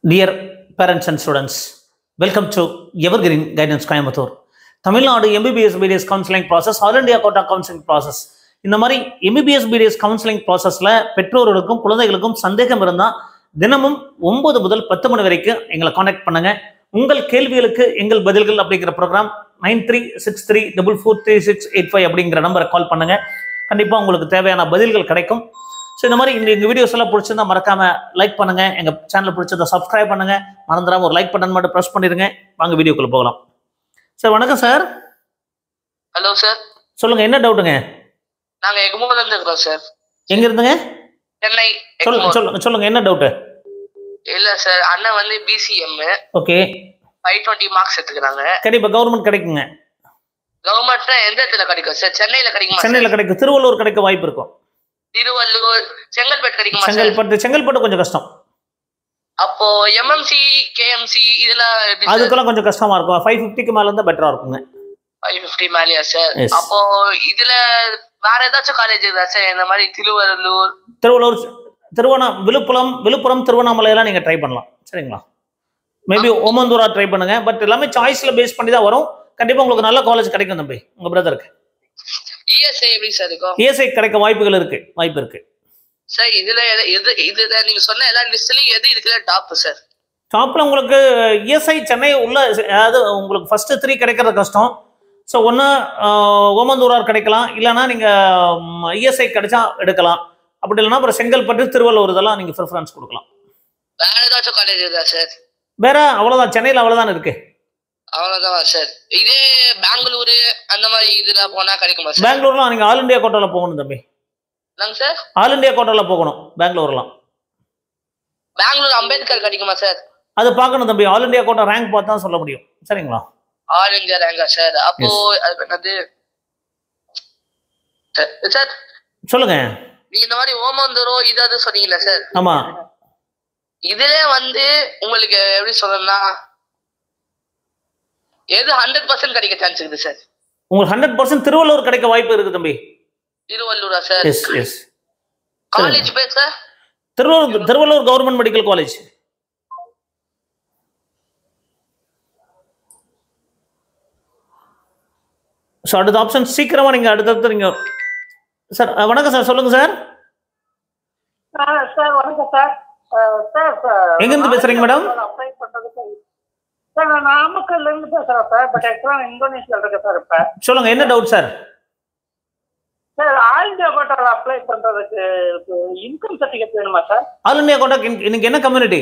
Dear parents and students, welcome to Evergreen Guidance Coimbatore. Tamil Nadu MBBS BDS counselling process, all India quota counselling process. இந்த மாதிரி MBBS BDS counselling ப்ராசஸில் பெற்றோர்களுக்கும் குழந்தைகளுக்கும் சந்தேகம் இருந்தால் தினமும் 9 முதல் 10 மணி வரைக்கும் எங்களை காண்டாக்ட் பண்ணுங்க. உங்கள் கேள்விகளுக்கு எங்கள் பதில்கள் அப்படிங்கிற ப்ரோக்ராம் 9363443685 அப்படிங்கிற நம்பரை கால் பண்ணுங்க. கண்டிப்பாக உங்களுக்கு தேவையான பதில்கள் கிடைக்கும். ஸோ இந்த மாதிரி எங்கள் வீடியோஸ் எல்லாம் பிடிச்சிருந்தா மறக்காம லைக் பண்ணுங்க. எங்கள் சேனல் பிடிச்சதை சப்ஸ்கிரைப் பண்ணுங்க. மறந்துடாம ஒரு லைக் பட்டன் மட்டும் ப்ரெஸ் பண்ணிடுங்க. வாங்க வீடியோக்குள்ள போகலாம். சார் வணக்கம் சார். ஹலோ சார், சொல்லுங்க, என்ன டவுட்டுங்க? நாங்க எக்மோர்ல இருந்து இருக்கோம் சார். எங்க இருந்துங்க? சென்னை. சொல்லுங்க என்ன டவுட்? இல்ல சார், அண்ணன் வந்து பிசிஎம். ஓகே, 520 மார்க்ஸ் எடுத்துக்கிறாங்க. கண்டிப்பா கவர்மெண்ட் கிடைக்குங்க. கவர்மெண்ட்ல எந்த இடத்துல கிடைக்கும் சார்? சென்னையில கிடைக்குமா? சென்னையில கிடைக்கும். திருவள்ளூர் கிடைக்க வாய்ப்பு இருக்கும். திருவள்ளூர், செங்கல்பட்டு கிடைக்குமா? செங்கல்பட்டு கொஞ்சம் கஷ்டம். அப்போ எம்எம்சி கேஎம்சி இதெல்லாம் அதுக்கெல்லாம் கொஞ்சம் கஷ்டமா இருக்கும். 550க்கு மேல இருந்தா பெட்டரா இருக்குங்க. 550 மேலயா சார்? அப்போ இதுல வேற ஏதாச்சும் காலேஜ் இருக்கா சார்? இந்த மாதிரி விழுப்புரம் திருவண்ணாமலை எல்லாம் நீங்க ட்ரை பண்ணலாம். சரிங்களா? மேபி ஓமந்தூரா ட்ரை பண்ணுங்க. பட் எல்லாமே சாய்ஸ்ல பேஸ் பண்ணி தான் வரும். கண்டிப்பா உங்களுக்கு நல்ல காலேஜ் கிடைக்கும் தம்பி, உங்க பிரதருக்கு. இஎஸ்ஐ எப்படி சார் இருக்கும்? இஎஸ்ஐ கிடைக்க வாய்ப்பு இருக்கு சார். இதுல நீங்க சொன்ன எல்லா லிஸ்ட்லயும் எது இதுக்குள்ள டாப் சார்? டாப்ல உங்களுக்கு இஎஸ்ஐ சென்னை உள்ள, அதாவது உங்களுக்கு ஃபர்ஸ்ட் 3 கிடைக்கிறது கஷ்டம். ஸோ ஒன்று ஓமந்தூரார் கிடைக்கலாம், இல்லைன்னா நீங்கள் இஎஸ்ஐ கிடைச்சா எடுக்கலாம். அப்படி இல்லைன்னா அப்புறம் செங்கல்பட்டு திருவள்ளூர் இதெல்லாம் நீங்கள் ப்ரிஃபரன்ஸ் கொடுக்கலாம். வேற ஏதாச்சும் காலேஜ் இருக்கா சார்? வேற அவ்வளோதான், சென்னையில் அவ்வளோதான் இருக்கு. அவ்வளோதான் சார். இதே பெங்களூரு அந்த மாதிரி இதுல போனா கிடைக்குமா சார்? பெங்களூர்லாம் நீங்கள் ஆல் இண்டியா கோட்டாவில் போகணும் தம்பி. சார், ஆல் இண்டியா கோட்டாவில் போகணும் பெங்களூர்லாம். பெங்களூர் அம்பேத்கர் கிடைக்குமா சார்? அது பார்க்கணும் தம்பி. ஆல் இண்டியா கோட்டா ரேங்க் பார்த்து தான் சொல்ல முடியும். சரிங்களா? ஆல் இந்தியா ரேங்கா சார்? அப்போ அது என்னது சார்? சொல்லுங்க. நீங்க இந்த மாதிரி ஓமந்தூரோ இதாவது சொன்னீங்கல்ல சார்? ஆமா. இதுல வந்து உங்களுக்கு எப்படி சொல்லணும்னா எது 100% கிடைக்க சான்ஸ் இருக்குது சார்? உங்களுக்கு 100% திருவள்ளூர் கிடைக்க வாய்ப்பு இருக்கு தம்பி. திருவள்ளூரா சார்? Yes yes. காலேஜ் பேர் sir? Thiruvallur government medical college. So அடுத்த ஆப்ஷன் சீக்கிரமா நீங்க அடுத்தடுத்து நீங்க. சார் வணக்கம் சார், சொல்லுங்க சார். சார் வணக்கம் சார். எங்க இருந்து பேசுறீங்க மேடம்? அப்ளை பண்றதுக்கு சார் நான் நாமக்கல்ல இருந்து பேசுறேன் சார். பட் ஆக்சுவலா இந்தோனேஷியால இருக்கேன் சார். இப்ப சொல்லுங்க, என்ன doubt sir? Sir all India கோட்டால அப்ளை பண்றதுக்கு இன்கம் சர்டிபிகேட் வேணுமா சார்? ஆல் இந்தியா கோட்டா இன்னைக்கு என்ன கம்யூனிட்டி?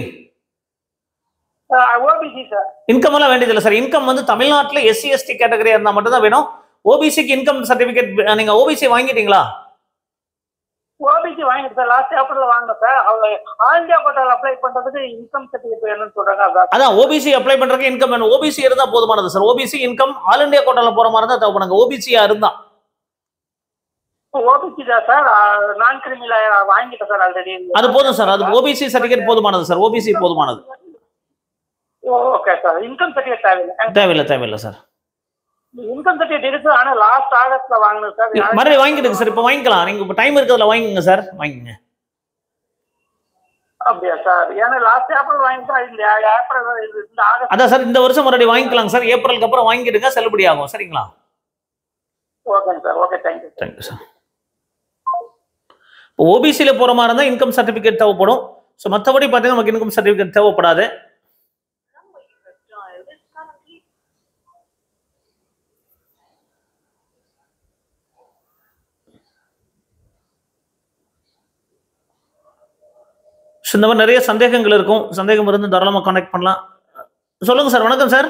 OBC sir. இன்கம் எல்லாம் வேண்டியதில்லை சார். இன்கம் வந்து தமிழ்நாட்டுல SC ST கேட்டகரியா இருந்தா மட்டும் தான் வேணும். ஓபிசிக்கு இன்கம் சர்டிபிகேட் நீங்க ஓபிசி வாங்கிட்டீங்களா? ஓபிசி வாங்கிட்டு சார், லாஸ்ட் ஏப்ரல்ல வாங்கினேன் சார். அவங்க ஆல் இந்தியா கோட்டால அப்ளை பண்றதுக்கு இன்கம் சர்டிபிகேட் வேணும்னு சொல்றாங்க. அதான் ஓபிசி அப்ளை பண்றதுக்கு இன்கம் வேணும். ஓபிசி இருந்தா போதுமானது sir. OBC income all India கோட்டால போற மாதிரி தான் தேவைப்படுங்க. ஓபிசியா இருந்தா. ஓபிசி தான் சார். நான் கிரிமினல் வாங்கிட்டேன் சார் ஆல்ரெடி. அது போதும் சார். அது ஓபிசி சர்டிபிகேட் போதுமானது சார். ஓபிசி போதுமானது. Okay sir. இன்கம் சர்டிபிகேட் தேவையில்லை சார். இன்கம் சர்டிபிகேட் இருக்கு, ஆனா லாஸ்ட் ஆகஸ்ட்ல வாங்கணும் சார். மறுபடியும் வாங்கிடுங்க சார். இப்போ வாங்கிக்கலாம். நீங்க இப்போ டைம் இருக்கிறதுல வாங்கிங்க சார். வாங்கிங்க. அப்படியா சார்? ஏன்னா லாஸ்ட் ஏப்ரல் வாங்கிட்டா இந்த ஏப்ரல் இந்த ஆகஸ்ட். அதான் சார், இந்த வருஷம் மறுபடியும் வாங்கிக்கலாம் சார். ஏப்ரலுக்கு அப்புறம் வாங்கிடுங்க, செல்லுபடி ஆகும். சரிங்களா? Okay sir. Okay, thank you sir. ஓபிசியில போற மாதிரி இருந்தால் இன்கம் சர்டிபிகேட் தேவைப்படும். ஸோ மற்றபடி பார்த்தீங்கன்னா நமக்கு இன்கம் சர்டிபிகேட் தேவைப்படாது. இந்த மாதிரி நிறைய சந்தேகங்கள் இருக்கும். சந்தேகம் இருந்து தாராளமாக கான்டாக்ட் பண்ணலாம். சொல்லுங்க சார். வணக்கம் sir.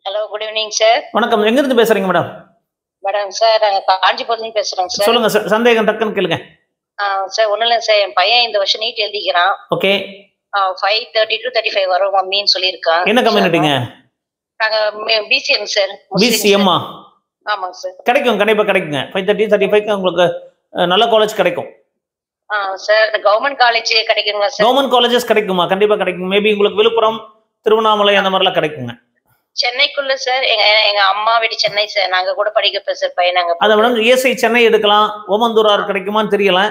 Hello, good evening sir. வணக்கம். எங்க இருந்து பேசுறீங்க மேடம்? மேடம் சார், நாங்க காஞ்சிபுரத்துல பேசுறோங்க சார். சொல்லுங்க சார், சந்தேகம் டக்குன்னு கேளுங்க. சார் ஒண்ணும் இல்லை சார், என் பையன் இந்த வருஷம் நீட் எழுதிக்கிறான். ஓகே. 530 to 35 வரும் மம்மின்னு சொல்லியிருக்கான். என்ன கம்யூனிட்டிங்க? நாங்க பிசிஎம் சார். பிசிஎம்மா? ஆமாங்க சார். கிடைக்கும், கண்டிப்பா கிடைக்குங்க. 530 35 உங்களுக்கு நல்ல காலேஜ் கிடைக்கும். சார் கவர்மெண்ட் காலேஜ் கிடைக்குங்களா சார்? கவர்மெண்ட் காலேஜஸ் கிடைக்குமா? கண்டிப்பா கிடைக்கும். மேபி உங்களுக்கு விழுப்புரம் திருவண்ணாமலை அந்த மாதிரிலாம் கிடைக்குங்க. சென்னைக்குள்ள சார் எங்க அம்மா வீடு சென்னை சார். நாங்க கூட படிக்க சார் பையன். நாங்க அதை மேடம் இஎஸ்ஐ சென்னை எடுக்கலாம். ஓமந்தூரார் கிடைக்குமான்னு தெரியல.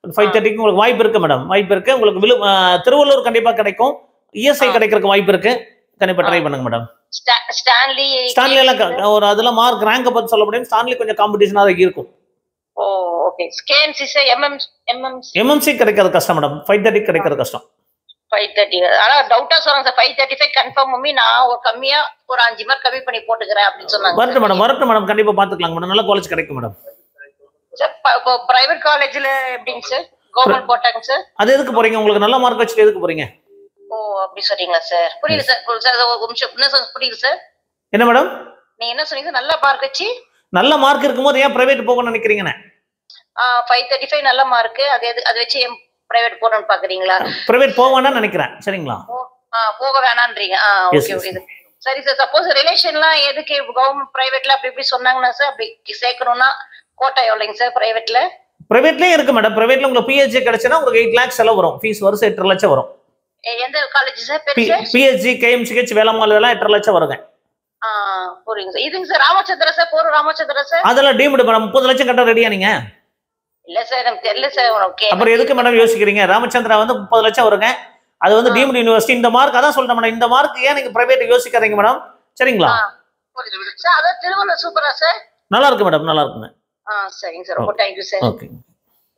530 உங்களுக்கு வாய்ப்பு இருக்கு மேடம். வாய்ப்பு இருக்கு உங்களுக்கு. திருவள்ளூர் கண்டிப்பா கிடைக்கும். இஎஸ்ஐ கிடைக்கிறதுக்கு வாய்ப்பு இருக்கு. கண்டிப்பா ட்ரை பண்ணுங்க மேடம். ஸ்டான்லி எல்லாம் ஒரு அதெல்லாம் மார்க் ரேங்க் பத்தி சொல்ல முடியும். ஸ்டான்லி கொஞ்சம் காம்படிஷனா தான் இருக்கும். ஓ ஓகே. கேஎம்சி சார் எம்எம்சி கிடைக்கிறது கஷ்டம் மேடம். 530 கிடைக்கிறது கஷ்டம். 530. ஆனா டவுட்டா சொல்றாங்க சார். 535 கன்ஃபார்ம் மம்மி நான் ஒரு கம்மியா ஒரு 5 மார்க் கம்மி பண்ணி போட்டுக்கிறேன் அப்படின்னு சொன்னாங்க. வரட்டும் மேடம் கண்டிப்பா பாத்துக்கலாம் மேடம். நல்ல காலேஜ் கிடைக்கும் மேடம். சார் பிரைவேட் காலேஜ்ல எப்படிங்க சார்? கவர்மெண்ட் போட்டாங்க சார். அது எதுக்கு போறீங்க? உங்களுக்கு நல்ல மார்க் வச்சுட்டு எதுக்கு போறீங்க? ஓ அப்படி சொல்றீங்களா சார்? புரியல சார். ஒரு நிமிஷம் என்ன சார் புரியல சார்? என்ன மேடம் நீங்க என்ன சொன்னீங்க? நல்ல மார்க் வச்சு நல்ல மார்க் இருக்கும்போது ஏன் பிரைவேட் போகணும்னு நினைக்கிறீங்கன்னு? 535 நல்ல மார்க், அது வச்சு பிரைவேட் போகணும்னு பாக்குறீங்களா? பிரைவேட் போக வேணாம்னு நினைக்கிறேன். சரிங்களா? போக வேணான்றீங்க. ஓகே ஓகே சரி சார். சப்போஸ் ரிலேஷன்லாம் எதுக்கு கவர்மெண்ட் பிரைவேட்ல அப்படி இப்படி சொன்னாங்கன்னா சார் அப்படி சேர்க்கணும்னா கோட்டா எவ்வளோங்க சார் பிரைவேட்ல? பிரைவேட்லயே இருக்கு மேடம். பிரைவேட்ல உங்களுக்கு பிஹெச்டி கிடைச்சா உங்களுக்கு 8 lakhs செலவு வரும். ஃபீஸ் வருஷம் 8 லட்சம் வரும். எந்த காலேஜ் சார்? பிஹெச்டி KMCH வேளாண்மை எல்லாம் 8 லட்சம் வருங்க. புரியுங்க சார். இதுங்க சார் ராமச்சந்திர சார், போற ராமச்சந்திர சார் அதெல்லாம் டீம்டு மேடம். 30 லட்சம் கட்ட ரெடியா நீங்க? இல்ல சார் எனக்கு தெரியல சார். ஓகே அப்புறம் எதுக்கு மேடம் யோசிக்கிறீங்க? ராமச்சந்திரா வந்து 30 லட்சம் வருங்க. அது வந்து டீம்டு யூனிவர்சிட்டி. இந்த மார்க் அதான் சொல்றேன் மேடம். இந்த மார்க் ஏன் நீங்க பிரைவேட் யோசிக்கிறீங்க மேடம்? சரிங்களா? சார் அதான் திருவள்ளூர் சூப்பரா சார்? நல்லா இருக்கு மேடம். நல்லா இருக்குங்க. சரிங்க சார். ரொம்ப தேங்க்யூ சார். ஓகே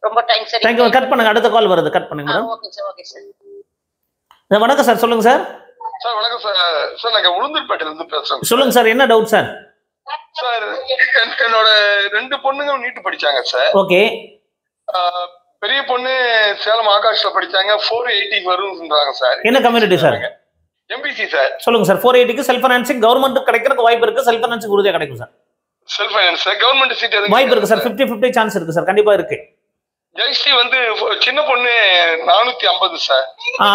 ரொம்ப தேங்க்ஸ் சார். தேங்க்யூ. கட் பண்ணுங்க. அடுத்த கால் வருது. கட் பண்ணுங்க madam. Okay sir. Okay sir. வணக்கம் சார். சொல்லுங்க சார். சார் வணக்கம் சார். சார் நாங்க உளுந்தூர்பேட்டையில இருந்து பேசுறோம். சொல்லுங்க சார். என்ன டவுட் சார்? சார் என்னோட 2 பொண்ணுங்க நீட் படிச்சாங்க சார். ஓகே. பெரிய பொண்ணு சேலம் ஆகாஷ்ல படிச்சாங்க. 480 வரும்ன்றாங்க சார். என்ன கம்யூனிட்டி சார்? MBC sir. சொல்லுங்க சார். 480க்கு செல்ஃப் ஃபைனான்சிங் கவர்மெண்ட் கிடைக்கிறதுக்கு வாய்ப்பு இருக்கு. செல்ஃப் ஃபைனான்சிங் உறுதியா கிடைக்கும் sir. Self finance sir. Government seat வாய்ப்பு இருக்கு சார். 50-50 சான்ஸ் இருக்கு சார். கண்டிப்பா இருக்கு. ஜெயஸ்ரீ வந்து சின்ன பொண்ணு 450 சார்.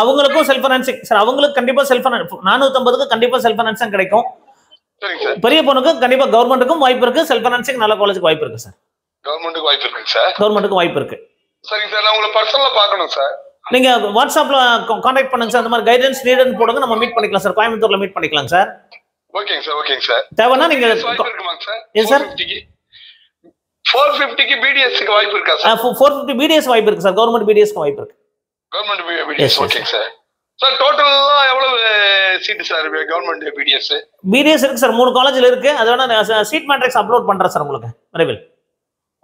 அவங்களுக்கும் செல்ஃப் ஃபைனான்சிங் சார். அவங்களுக்கு கண்டிப்பா செல்ஃப் 450க்கு கண்டிப்பா செல்ஃப் ஃபைனான்சிங் கிடைக்கும். சரிங்க சார். பெரிய பொண்ணுக்கு கண்டிப்பா கவர்மெண்ட்டுக்கும் வாய்ப்பு இருக்கு. செல்ஃப் ஃபைனான்சிங் நல்ல காலேஜுக்கு வாய்ப்பு இருக்கு சார். கவர்மெண்ட்டுக்கு வாய்ப்பு இருக்கு சார். கவர்மெண்ட்டுக்கு வாய்ப்பு இருக்கு. சரிங்க சார். நான் உங்களை பர்சனலா பார்க்கணும் சார். நீங்க வாட்ஸ்அப்ல கான்டாக்ட் பண்ணுங்க சார். அந்த மாதிரி கைடன்ஸ் நீடுன்னு போடுங்க. நம்ம மீட் பண்ணிக்கலாம் சார். கோயம்புத்தூர்ல மீட் பண்ணிக்கலாம் சார். ஓகேங்க சார். ஓகேங்க சார். தேவைன்னா நீங்க வாய்ப்பு இருக்குமா சார்? Yes sir. 450க்கு பிடிஎஸ்க்கு வாய்ப்பு இருக்கா சார்? 450 பிடிஎஸ் வாய்ப்பு இருக்கு சார். கவர்மெண்ட் பிடிஎஸ்க்கு வாய்ப்பு இருக்கு. Government BDS. ஓகேங்க சார். சார் டோட்டலா எவ்வளவு seat sir government BDS? BDS இருக்கு சார். 3 காலேஜ்ல இருக்கு. அது வேணா சீட் மேட்ரிக்ஸ் அப்லோட் பண்றேன் சார் உங்களுக்கு விரைவில்.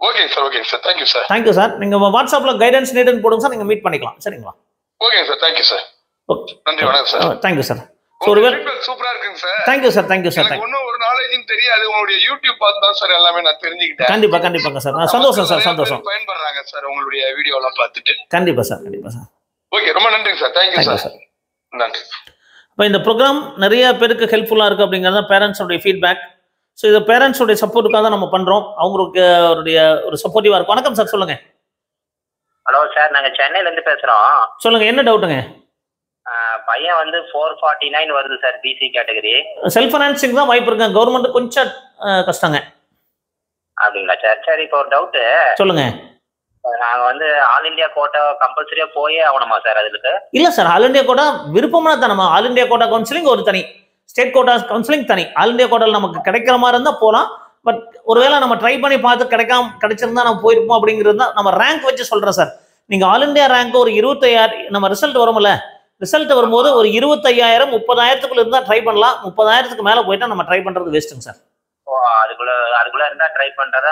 Okay sir. Okay sir. Thank you sir. Thank you sir. நீங்க வாட்ஸ்அப்ல கைடன்ஸ் நீடுன்னு போடுங்க சார். நீங்க மீட் பண்ணிக்கலாம். சரிங்களா? Okay sir. Thank you sir. Okay. நன்றி. வணக்கம் சார். Thank you sir. சூப்பரா இருக்குங்க sir. Thank you sir. Thank you sir. எனக்கு ஒன்னும் ஒரு நாலேஜும் தெரியாது. உங்களுடைய யூடியூப் பார்த்து தான் சார் எல்லாமே நான் தெரிஞ்சுக்கிட்டேன். கண்டிப்பாங்க சார். சந்தோஷம் சார். சந்தோஷம். பயன்படுறாங்க சார் உங்களுடைய வீடியோ எல்லாம் பார்த்துட்டு. கண்டிப்பா சார். கண்டிப்பா சார். ஓகே. ரொம்ப நன்றி சார். Thank you sir. நன்றி. இப்போ இந்த ப்ரோக்ராம் நிறைய பேருக்கு ஹெல்ப்ஃபுல்லா இருக்கு அப்படிங்கறத பேரண்ட்ஸோட ஃபீட்பேக். ஸோ இது பேரண்ட்ஸோடைய சப்போர்ட்டுக்காக தான் நம்ம பண்றோம். அவங்களுக்கு ஒரு சப்போர்ட்டிவா இருக்கும். வணக்கம் சார். சொல்லுங்க. Hello sir. நாங்க சென்னையில இருந்து பேசுறோம். சொல்லுங்க. என்ன டவுட்டுங்க? பையன் வந்து 449 வருது sir. PC category. Self financing தான் வாய்ப்பு இருக்கு. கவர்மெண்ட் கொஞ்சம் கஷ்டங்க. அப்படிங்களா சார்? சரி. இப்போ ஒரு டவுட். சொல்லுங்க. நாங்க வந்து ஆல் இந்தியா கோட்டா கம்பல்சரியா போயே ஆகணுமா சார் அதுக்கு? இல்ல சார். ஆல் இந்தியா கோட்டா விருப்பம்னா தான். நம்ம ஆல் இந்தியா கோட்டா கவுன்சிலிங் ஒரு தனி, ஸ்டேட் கோட்டா கவுன்சிலிங் தனி. ஆல் இந்தியா கோட்டால நமக்கு கிடைக்கிற மாதிரி இருந்தா போகலாம். பட் ஒருவேளை நம்ம ட்ரை பண்ணி பார்த்து கிடைச்சிருந்தா நம்ம போயிருப்போம் அப்படிங்கிறது தான் நம்ம ரேங்க் வச்சு சொல்றேன் சார். நீங்க ஆல் இந்தியா ரேங்க் ஒரு 25,000 நம்ம ரிசல்ட் வரும்ல, ரிசல்ட் வரும்போது ஒரு 25,000 30,000க்குள்ள இருந்தா ட்ரை பண்ணலாம். 30,000க்கு மேல போயிட்டா நம்ம ட்ரை பண்றது வேஸ்ட்டுங்க சார். அதுக்குள்ள இருந்தா ட்ரை பண்றதா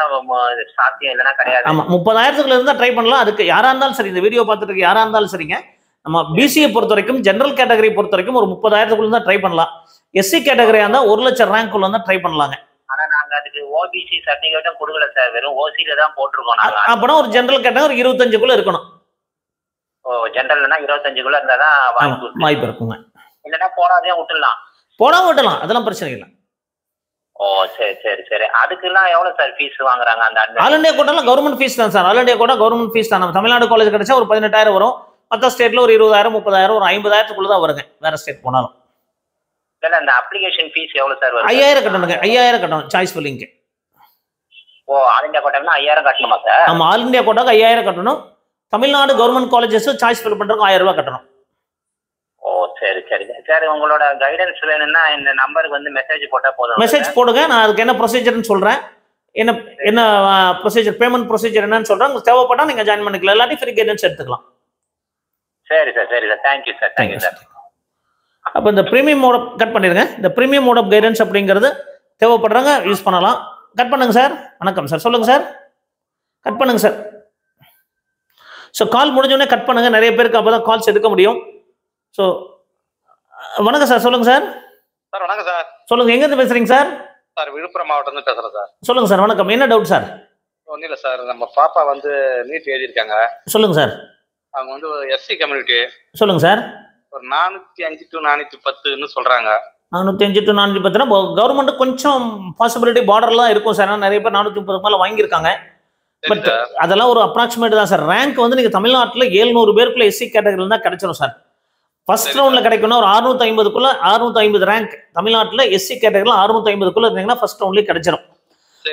சாத்தியம் இல்லைன்னா கிடையாது. ஆமா. 30,000க்குள்ள இருந்தா ட்ரை பண்ணலாம். அதுக்கு யாரா இருந்தாலும் சரி, இந்த வீடியோ பார்த்துட்டு இருக்க யாரா இருந்தாலும் சரிங்க, நம்ம பிசிஏ பொறுத்த வரைக்கும் ஜெனரல் கேட்டகரி பொறுத்த வரைக்கும் ஒரு 30,000க்குள்ள தான் ட்ரை பண்ணலாம். எஸ்சி கேட்டகரியா இருந்தா 1 லட்சம் ரேங்க் உள்ள தான் ட்ரை பண்ணலாங்க. ஆனா நாங்க அதுக்கு ஓபிசி சர்டிபிகேட்டும் கொடுக்கல சார். வெறும் ஓசில தான் போட்டிருக்கோம் நாங்க. அப்பனா ஒரு ஜெனரல் கேட்டகரி ஒரு 25க்குள்ள இருக்கணும். ஜெனரல்னா 25க்குள்ள இருந்தாதான் வாய்ப்பு இருக்குங்க. இல்லைன்னா போடாதே விட்டுடலாம். விடலாம். அதெல்லாம் பிரச்சனை இல்லை. ஓ சரி சரி சரி. அதுக்கெல்லாம் எவ்வளவு சார் ஃபீஸ் வாங்குறாங்க? அந்த ஆல் இந்தியா கோட்டால கவர்மெண்ட் ஃபீஸ் தான் sir. All India quota government fees தான். நம்ம தமிழ்நாடு காலேஜ் கிடைச்சா ஒரு 18,000 வரும். மற்ற ஸ்டேட்ல ஒரு 20,000 30,000 ஒரு 50,000க்குள்ள தான் வருங்க. வேற ஸ்டேட் போனாலும். இல்ல அந்த அப்ளிகேஷன் ஃபீஸ் எவ்வளவு சார் வரும்? 5,000 கட்டணுங்க. 5,000 கட்டணும் சாய்ஸ் ஃபில்லிங்க்கு. ஓ ஆல் இந்தியா கோட்டானா 5,000 கட்டணுமா சார்? ஆமா. ஆல் இந்தியா கோட்டாக்கு 5,000 கட்டணும். Tamil Nadu government colleges choice fill பண்றதுக்கு 1000 ரூபாய் கட்டணும். ஓ சரி சரி சார். உங்களோட கைடன்ஸ் வேணும்னா இந்த நம்பருக்கு வந்து மெசேஜ் போட்டா போதும். மெசேஜ் போடுங்க. நான் அதுக்கு என்ன ப்ரொசீஜர்னு சொல்றேன். என்ன ப்ரொசீஜர், பேமெண்ட் ப்ரொசீஜர் என்னன்னு சொல்றேன். உங்களுக்கு தேவைப்பட்டா நீங்க ஜாயின் பண்ணிக்கலாம். இல்லாட்டி ஃப்ரீ கைடன்ஸ் எடுத்துக்கலாம். சரி சார். சரி sir. Thank you sir. Thank you sir. அப்போ இந்த ப்ரீமியம் மோட் கட் பண்ணிடுங்க. இந்த ப்ரீமியம் மோட் ஆஃப் கைடன்ஸ் அப்படிங்கிறது தேவைப்படுறாங்க, யூஸ் பண்ணலாம். கட் பண்ணுங்க சார். வணக்கம் சார், சொல்லுங்க சார். கட் பண்ணுங்க சார். ஸோ கால் முடிஞ்சோடனே கட் பண்ணுங்க, நிறைய பேருக்கு அப்போ தான் கால்ஸ் எடுக்க முடியும். ஸோ வணக்கம் சார், சொல்லுங்க சார். சார் வணக்கம் சார். சொல்லுங்க, எங்கேருந்து பேசுறீங்க சார்? சார் விழுப்புரம் மாவட்டம் பேசுறேன் சார். சொல்லுங்க சார். வணக்கம், என்ன டவுட் சார்? ஒன்றும் இல்லை சார், நம்ம பாப்பா வந்து நீட் எழுதியிருக்காங்க. சொல்லுங்க சார். அவங்க வந்து எஸ்சி கம்யூனிட்டி. சொல்லுங்க சார். ஒரு 405 to 410 சொல்றாங்க. 405 to 410 கவர்மெண்ட் கொஞ்சம் பாசிபிலிட்டி பார்டர்லாம் இருக்கும் சார். நிறைய பேர் 430 மேலே வாங்கியிருக்காங்க. பட் அதெல்லாம் ஒரு அப்ராக்சிமேட் தான் சார். ரேங்க் வந்து நீங்கள் தமிழ்நாட்டில் 700 பேருக்குள்ள எஸ்சி கேட்டகரியில் தான் கிடைச்சிடும் சார். ஃபர்ஸ்ட் ரவுண்டில் கிடைக்கணும். ஒரு 650 ரேங்க் தமிழ்நாட்டில் எஸ்சி கேட்டகரியில் 650 இருந்தீங்கன்னா ஃபர்ஸ்ட் ரவுண்ட்லேயே கிடைச்சிடும்.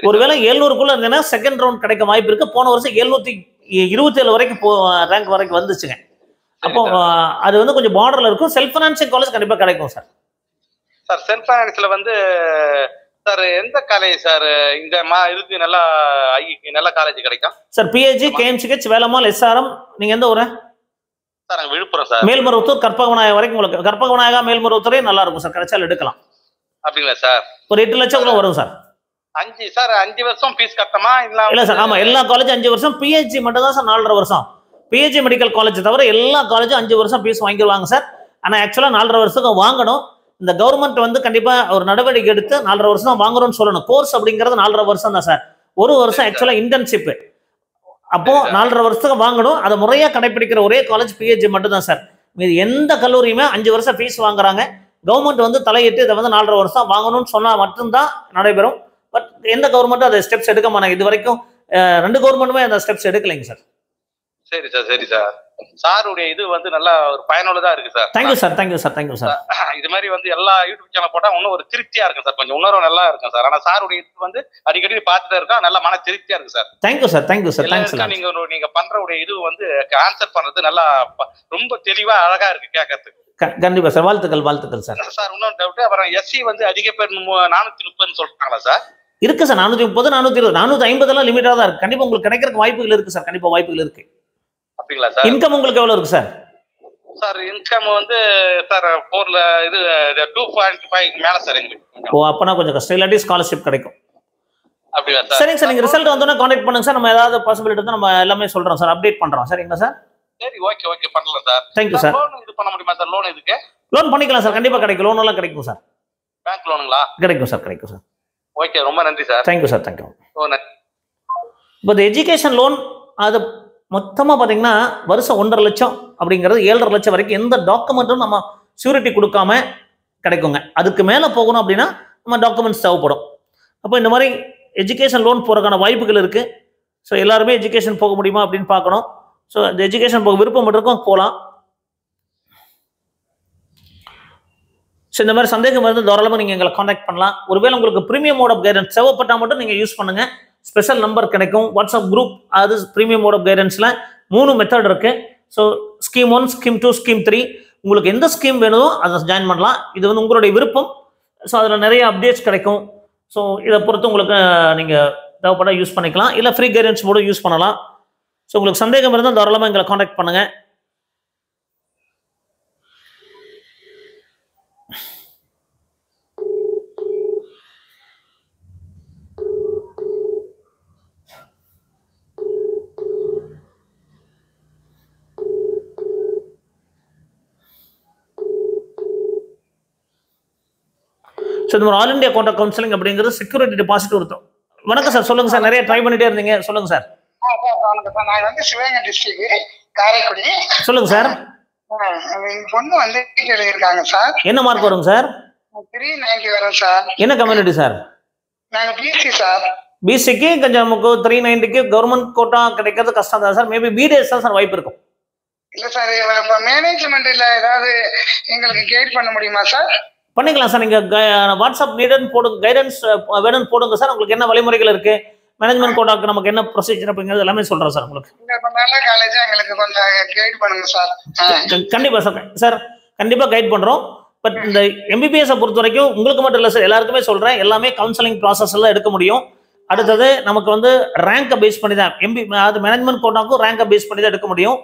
ஒருவேளை 700 இருந்தீங்கன்னா செகண்ட் ரவுண்ட் கிடைக்க வாய்ப்பு இருக்கு. போன வருஷம் 727 வரைக்கும் ரேங்க் வரைக்கும் வந்துச்சுங்க. அப்போ அது வந்து கொஞ்சம் பார்டர்ல இருக்கும். செல்ஃப் ஃபைனான்சிங் காலேஜ் கண்டிப்பாக கிடைக்கும் சார். சார் செல்ஃப் ஃபைனான்ஸ்ல வந்து சார் எந்த காலேஜ் சார் இந்த இதுக்கு நல்ல காலேஜ் கிடைக்கும் sir? PHC, KMCH, Velammal, SRM. நீங்க எந்த ஊரு சார்? விழுப்புரம் சார். மேல்மருவத்தூர், கற்பகவிநாயகர் வரைக்கும் உங்களுக்கு கற்பகவிநாயகா மேல்மருவத்தூரே நல்லா இருக்கும் சார். கிடைச்சாலும் எடுக்கலாம். அப்படிங்களா சார்? ஒரு 8 லட்சம் வரும் சார். 5 வருஷம் ஃபீஸ் கட்டமா? இல்ல சார், ஆமா, எல்லா காலேஜும் 5 வருஷம். பிஹெச்சி மட்டும் தான் சார் 4.5 வருஷம். பிஹெச்சி மெடிக்கல் காலேஜ் தவிர எல்லா காலேஜும் 5 வருஷம் ஃபீஸ் வாங்கிடுவாங்க சார். ஆனால் ஆக்சுவலாக 4.5 வருஷத்துக்கு வாங்கணும். இந்த கவர்மெண்ட் வந்து கண்டிப்பாக ஒரு நடவடிக்கை எடுத்து 4.5 வருஷம் தான் வாங்குறோம்னு சொல்லணும். கோர்ஸ் அப்படிங்கிறது 4.5 வருஷம் தான் சார். ஒரு வருஷம் ஆக்சுவலாக இன்டர்ன்ஷிப். அப்போ 4.5 வருஷத்துக்கு வாங்கணும். அதை முறையாக கடைபிடிக்கிற ஒரே காலேஜ் பிஹெச்சி மட்டும் தான் சார். மீது எந்த கல்லூரியுமே 5 வருஷம் ஃபீஸ் வாங்குறாங்க. கவர்மெண்ட் வந்து தலையிட்டு இதை வந்து 4.5 வருஷம் வாங்கணும்னு சொன்னால் மட்டும்தான் நடைபெறும். பட் எந்த கவர்மெண்ட்டும் அதை ஸ்டெப்ஸ் எடுக்க மாட்டாங்க. இது வரைக்கும் 2 கவர்மெண்ட்டுமே அந்த ஸ்டெப்ஸ் எடுக்கலைங்க சார். சரி சார், சரி சார். சாருடைய இது வந்து நல்லா ஒரு பயனுள்ளதா இருக்கு sir. Thank you sir, thank you sir, thank you sir. இது மாதிரி வந்து எல்லா யூடியூப் சேனல் போட்டா இன்னும் ஒரு திருப்தியா இருக்கும் சார். கொஞ்சம் உணர்வு நல்லா இருக்கும் சார். ஆனா சாருடைய இது வந்து அடிக்கடி பார்த்துட்டே இருக்கா, நல்ல மன திருப்தியா இருக்கு sir. Thank you sir, thank you sir, thanks sir. நீங்க பண்றவுடைய இது வந்து ஆன்சர் பண்றது நல்லா ரொம்ப தெளிவா அழகா இருக்கு கேட்கறதுக்கு. கண்டிப்பா சார், வாழ்த்துக்கள், வாழ்த்துக்கள் சார். சார் இன்னொரு டவுட், அப்புறம் எஸ்சி வந்து அதிக பேர் 430 சொல்றாங்களா சார்? இருக்கு சார். 430, 420, 450 எல்லாம் லிமிட்டா தான் இருக்கு. கண்டிப்பா உங்களுக்கு கிடைக்கிறதுக்கு வாய்ப்புகள் இருக்கு சார். கண்டிப்பா வாய்ப்புகள் இருக்கு. அப்படிங்களா சார்? இன்கம் உங்களுக்கு எவ்வளவு இருக்கு சார்? சார் இன்கம் வந்து சார் 2.5 மேல சார் எங்களுக்கு. ஓ, அப்பனா கொஞ்சம் கஷ்டம். இல்லாட்டி ஸ்காலர்ஷிப் கிடைக்கும். அப்படிங்களா சார்? சரிங்க சார், நீங்க ரிசல்ட் வந்தோடனே கான்டாக்ட் பண்ணுங்க சார். நம்ம ஏதாவது பாசிபிலிட்டி இருந்தா நம்ம எல்லாமே சொல்றோம் சார், அப்டேட் பண்றோம். சரிங்களா சார்? சரி, ஓகே ஓகே, பண்ணலாம் சார். Thank you sir. லோன் இது பண்ண முடியுமா சார்? லோன் இதுக்கு லோன் பண்ணிக்கலாம் சார். கண்டிப்பா கிடைக்கும். லோன் எல்லாம் கிடைக்கும் சார். பேங்க் லோனுங்களா? கிடைக்கும் சார், கிடைக்கும் சார். ஓகே, ரொம்ப நன்றி சார். Thank you sir, thank you. இப்போ இந்த எஜுகேஷன் லோன் அது மொத்தமாக பார்த்தீங்கன்னா வருஷம் 1.5 லட்சம் அப்படிங்கிறது 7.5 லட்சம் வரைக்கும் எந்த டாக்குமெண்ட்டும் நம்ம ஷூரிட்டி கொடுக்காம கிடைக்குங்க. அதுக்கு மேலே போகணும் அப்படின்னா நம்ம டாக்குமெண்ட்ஸ் தேவைப்படும். அப்போ இந்த மாதிரி எஜுகேஷன் லோன் போகிறதுக்கான வாய்ப்புகள் இருக்குது. ஸோ எல்லாருமே எஜுகேஷன் போக முடியுமா அப்படின்னு பார்க்கணும். ஸோ இந்த எஜுகேஷன் போக விருப்பம் இருக்கும், போகலாம். ஸோ இந்த மாதிரி சந்தேகம் வந்து தாராளமாக நீங்கள் எங்களை காண்டாக்ட் பண்ணலாம். ஒருவேளை உங்களுக்கு ப்ரீமியம் மோட் ஆஃப் கைடன்ஸ் தேவைப்பட்டால் மட்டும் நீங்கள் யூஸ் பண்ணுங்கள். ஸ்பெஷல் நம்பர் கிடைக்கும், வாட்ஸ்அப் குரூப். அது ப்ரீமியம் மோட் ஆஃப் கைடன்ஸில் 3 மெத்தட் இருக்குது. So scheme 1, scheme 2, scheme 3. உங்களுக்கு எந்த ஸ்கீம் வேணுமோ அதை ஜாயின் பண்ணலாம். இது வந்து உங்களுடைய விருப்பம். ஸோ அதில் நிறைய அப்டேட்ஸ் கிடைக்கும். ஸோ இதை பொறுத்து உங்களுக்கு நீங்கள் தேவைப்பட்டால் யூஸ் பண்ணிக்கலாம். இல்லை ஃப்ரீ கைடன்ஸ் மோடும் யூஸ் பண்ணலாம். ஸோ உங்களுக்கு சந்தேகம் இருந்தால் தாராளமாக எங்களை காண்டாக்ட் பண்ணுங்கள். ஸோ இந்த மாதிரி ஆல் இண்டியா கோட்டா கவுன்சிலிங் அப்படிங்கிறது செக்யூரிட்டி டெபாசிட் ஒருத்தம். வணக்கம் சார், சொல்லுங்க சார். நிறைய ட்ரை பண்ணிட்டே இருந்தீங்க, சொல்லுங்க சார். வணக்கம் சார், நான் வந்து சிவகங்கை டிஸ்ட்ரிக்ட் காரைக்குடி. சொல்லுங்க சார். பொண்ணு வந்து எழுதியிருக்காங்க சார். என்ன மார்க் வரும் சார்? 390 வரும் சார். என்ன கம்யூனிட்டி சார்? நாங்க பிசி சார். பிசிக்கு கொஞ்சம் நமக்கு 390க்கு கவர்மெண்ட் கோட்டா கிடைக்கிறது கஷ்டம் தான் சார். மேபி பிடிஎஸ் தான் சார் வாய்ப்பு இருக்கும். இல்ல சார், மேனேஜ்மெண்ட்ல ஏதாவது எங்களுக்கு கைட் பண்ண முடியுமா சார்? பண்ணிக்கலாம் சார். நீங்கள் வாட்ஸ்அப் நீடுன்னு போடுங்க, கைடன்ஸ் வேணும்னு போடுங்க சார். உங்களுக்கு என்ன வழிமுறைகள் இருக்கு, மேனேஜ்மெண்ட் கோட்டாக்கு நமக்கு என்ன ப்ரொசீஜர் அப்படிங்கிறது எல்லாமே சொல்கிறேன் சார். உங்களுக்கு நல்ல காலேஜ் எங்களுக்கு கொஞ்சம் கைட் பண்ணுங்க சார். கண்டிப்பாக சார். சார் கண்டிப்பாக கைட் பண்ணுறோம். பட் இந்த எம்பிபிஎஸை பொறுத்த வரைக்கும் உங்களுக்கு மட்டும் இல்லை சார், எல்லாருக்குமே சொல்கிறேன், எல்லாமே கவுன்சிலிங் ப்ராசஸ் எல்லாம் எடுக்க முடியும். அடுத்தது நமக்கு வந்து ரேங்கை பேஸ் பண்ணி தான் அது மேனேஜ்மெண்ட் கோட்டாக்கும் ரேங்கை பேஸ் பண்ணி தான் எடுக்க முடியும்.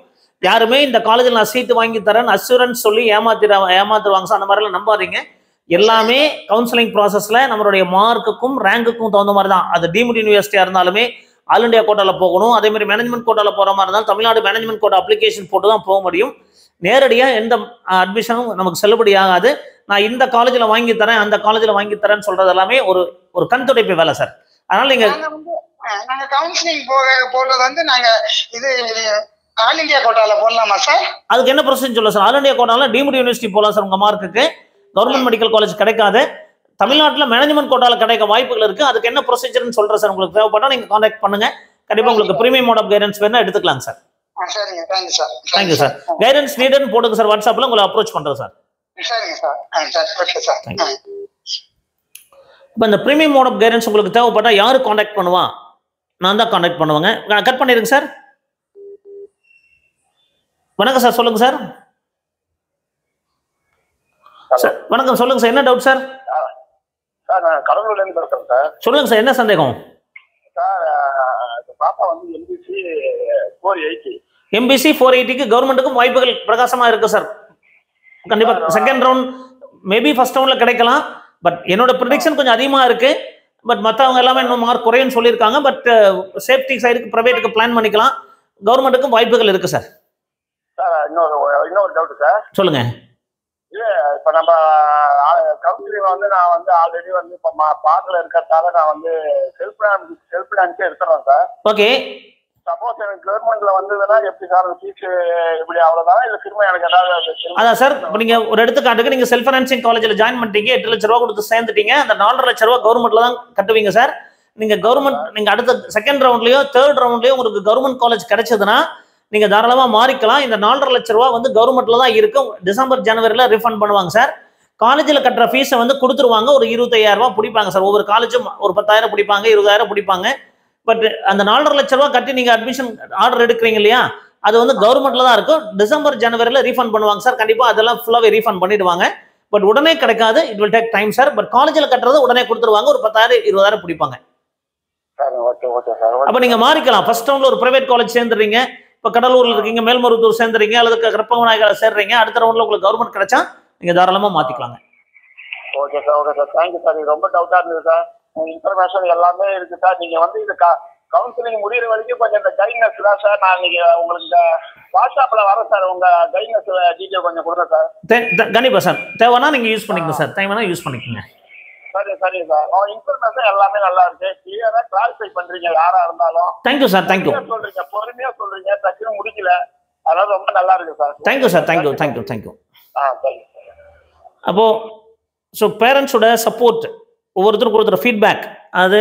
யாருமே இந்த காலேஜில் நான் சீட்டு வாங்கி தரேன் அசூரன்ஸ் சொல்லி ஏமாத்துவாங்க சார். அந்த மாதிரிலாம் நம்பாதீங்க. எல்லாமே கவுன்சிலிங் ப்ராசஸ்ல நம்மளுடைய மார்க்குக்கும் ரேங்குக்கும் தகுந்த மாதிரி தான். அது டீம்டு யூனிவர்சிட்டியா இருந்தாலுமே ஆல் இண்டியா கோட்டால போகணும். அதே மாதிரி மேனேஜ்மெண்ட் கோட்டால போற மாதிரி இருந்தாலும் தமிழ்நாடு மேனேஜ்மெண்ட் கோட்டா அப்ளிகேஷன் போட்டு தான் போக முடியும். நேரடியா எந்த அட்மிஷனும் நமக்கு செல்லுபடி ஆகாது. நான் இந்த காலேஜில் வாங்கி தரேன் அந்த காலேஜில் வாங்கி தரேன்னு சொல்றது எல்லாமே ஒரு கண் துடைப்பு வேலை சார். அதனால நீங்க நாங்க கவுன்சிலிங் போடுறது வந்து நாங்க இது ஆல் இந்தியா கோட்டால போடலாமா சார்? அதுக்கு என்ன ப்ரொசீஜர் சொல்ல சார்? ஆல் இண்டியா கோட்டால டீம்டு யூனிவர்சிட்டி போகலாம் சார். உங்க மார்க்குக்கு கவர்மெண்ட் மெடிக்கல் காலேஜ் கிடைக்காது. தமிழ்நாட்டில் மேனேஜ்மெண்ட் கோட்டால கிடைக்க வாய்ப்புகள் இருக்கு. அதுக்கு என்ன ப்ரொசீஜர்னு சொல்றேன் சார். உங்களுக்கு தேவைப்பட்டா நீங்க கான்டாக்ட் பண்ணுங்க. கண்டிப்பா உங்களுக்கு பிரீமியம் மோட் ஆஃப் கைடன்ஸ் வேணா எடுத்துக்கலாம் சார். சரிங்க, thank you sir. Thank you sir. Guidance நீடட்னு போடுங்க சார். வாட்ஸ்அப்ல உங்களை அப்ரோச் பண்றேன் சார். சரிங்க சார். Okay sir. இப்போ இந்த பிரீமியம் மோட் ஆஃப் கைடன்ஸ் உங்களுக்கு தேவைப்பட்டா யாரு கான்டாக்ட் பண்ணுவா? நான் தான் கான்டாக்ட் பண்ணுவாங்க. கட் பண்ணிடுங்க சார். வணக்கம் சார், சொல்லுங்க சார். வணக்கம், சொல்லுங்க சார். என்ன டவுட் சார்? சார் நான் கடலூர்ல இருந்து பேசுறேன் சார். சொல்லுங்க சார், என்ன சந்தேகம்? சார் பாப்பா வந்து எம்பிசி 480. எம்பிசி 480க்கு கவர்மெண்ட்டுக்கும் வாய்ப்புகள் பிரகாசமா இருக்கு சார். கண்டிப்பா செகண்ட் ரவுண்ட் மேபி ஃபர்ஸ்ட் ரவுண்ட்ல கிடைக்கலாம். பட் என்னோட ப்ரெடிக்ஷன் கொஞ்சம் அதிகமா இருக்கு. பட் மற்றவங்க எல்லாமே இன்னும் மார்க் குறையுன்னு சொல்லியிருக்காங்க. பட் சேஃப்டி சைடுக்கு பிரைவேட்டுக்கு பிளான் பண்ணிக்கலாம். கவர்மெண்ட்டுக்கும் வாய்ப்புகள் இருக்கு சார். சார் இன்னொரு டவுட் சார். சொல்லுங்க. இல்ல இப்ப நம்ம கவுன்சிலிங் வந்து நான் வந்து ஆல்ரெடி வந்து இப்ப பார்க்கல இருக்கிறதால நான் வந்து செல்ஃப் பினான்ஸே எடுத்துறேன் சார். ஓகே. சப்போஸ் எனக்கு கவர்மெண்ட்ல வந்ததுன்னா எப்படி சார் ஃபீஸ் இப்படி அவ்வளவுதான் இல்ல திரும்ப எனக்கு ஏதாவது? அதான் சார், இப்போ நீங்க ஒரு எடுத்துக்காட்டுக்கு நீங்க செல்ஃப் ஃபைனான்சிங் காலேஜில் ஜாயின் பண்ணிட்டீங்க, 8 லட்ச ரூபா கொடுத்து சேர்ந்துட்டீங்க. அந்த 4.5 லட்ச ரூபா கவர்மெண்ட்ல தான் கட்டுவீங்க சார். நீங்க கவர்மெண்ட் நீங்க அடுத்த செகண்ட் ரவுண்ட்லயோ தேர்ட் ரவுண்ட்லயோ உங்களுக்கு கவர்மெண்ட் காலேஜ் கிடைச்சதுன்னா நீங்க தாராளமா மாறிக்கலாம். இந்த 4.5 லட்ச ரூபா வந்து கவர்மெண்ட்ல தான் இருக்கும். டிசம்பர் ஜனவரில ரீஃபண்ட் பண்ணுவாங்க சார். காலேஜில் கட்டுற ஃபீஸை வந்து கொடுத்துருவாங்க. ஒரு 25,000 ரூபா பிடிப்பாங்க சார். ஒவ்வொரு காலேஜும் ஒரு 10,000 பிடிப்பாங்க, 20,000 பிடிப்பாங்க. பட் அந்த 4.5 லட்ச ரூபா கட்டி நீங்க அட்மிஷன் ஆர்டர் எடுக்கிறீங்க இல்லையா, அது வந்து கவர்மெண்ட்ல தான் இருக்கும். டிசம்பர் ஜனவரில ரீஃபண்ட் பண்ணுவாங்க சார். கண்டிப்பா அதெல்லாம் ஃபுல்லாவே ரீஃபண்ட் பண்ணிடுவாங்க. பட் உடனே கிடைக்காது. It will take time sir. But காலேஜில் கட்டுறது உடனே கொடுத்துருவாங்க. ஒரு 10,000 20,000 பிடிப்பாங்க. அப்ப நீங்க மாறிக்கலாம். ஃபர்ஸ்ட் ரவுண்ட்ல ஒரு பிரைவேட் காலேஜ் சேர்ந்துறீங்க. இப்ப கடலூர்ல இருக்கீங்க, மேல்மருவத்தூர் சேர்ந்துறீங்க, அல்லது கற்பகநாயகர் சேர்றீங்க. அடுத்த ரவுண்ட்ல உங்களுக்கு கவர்மெண்ட் கிடைச்சா நீங்க தாராளமா மாத்திக்கலாங்க. Okay sir, okay sir, thank you sir. இது ரொம்ப டவுட்டா இருந்தது சார். இன்ஃபர்மேஷன் எல்லாமே இருக்கு சார். நீங்க வந்து இது கவுன்சிலிங் முடிகிற வரைக்கும் கொஞ்சம் இந்த கைட்னஸ் தான் சார். நான் இன்னைக்கு உங்களுக்கு வாட்ஸ்அப்ல வரேன் சார். உங்க கைட்னஸ் டீட்டெயில் கொஞ்சம் கொடுங்க சார். கண்டிப்பா சார். தேவைன்னா நீங்க யூஸ் பண்ணிக்கங்க சார். தேவைன்னா யூஸ் பண்ணிக்கங்க. சரி சரி சார். இன்ஃபர்மேஷன் எல்லாமே நல்லா இருக்கு. கிளியரா கிளாரிஃபை பண்றீங்க யாரா இருந்தாலும். Thank you sir. தேங்க்யூ. சொல்றீங்க, பொறுமையா சொல்றீங்க, டக்குனு முடிக்கல. அதனால ரொம்ப நல்லா இருக்கு sir. Thank you sir. Thank you thank you thank you. Thank you. அப்போ ஸோ பேரண்ட்ஸோட சப்போர்ட், ஒவ்வொருத்தரும் கொடுக்குற ஃபீட்பேக், அது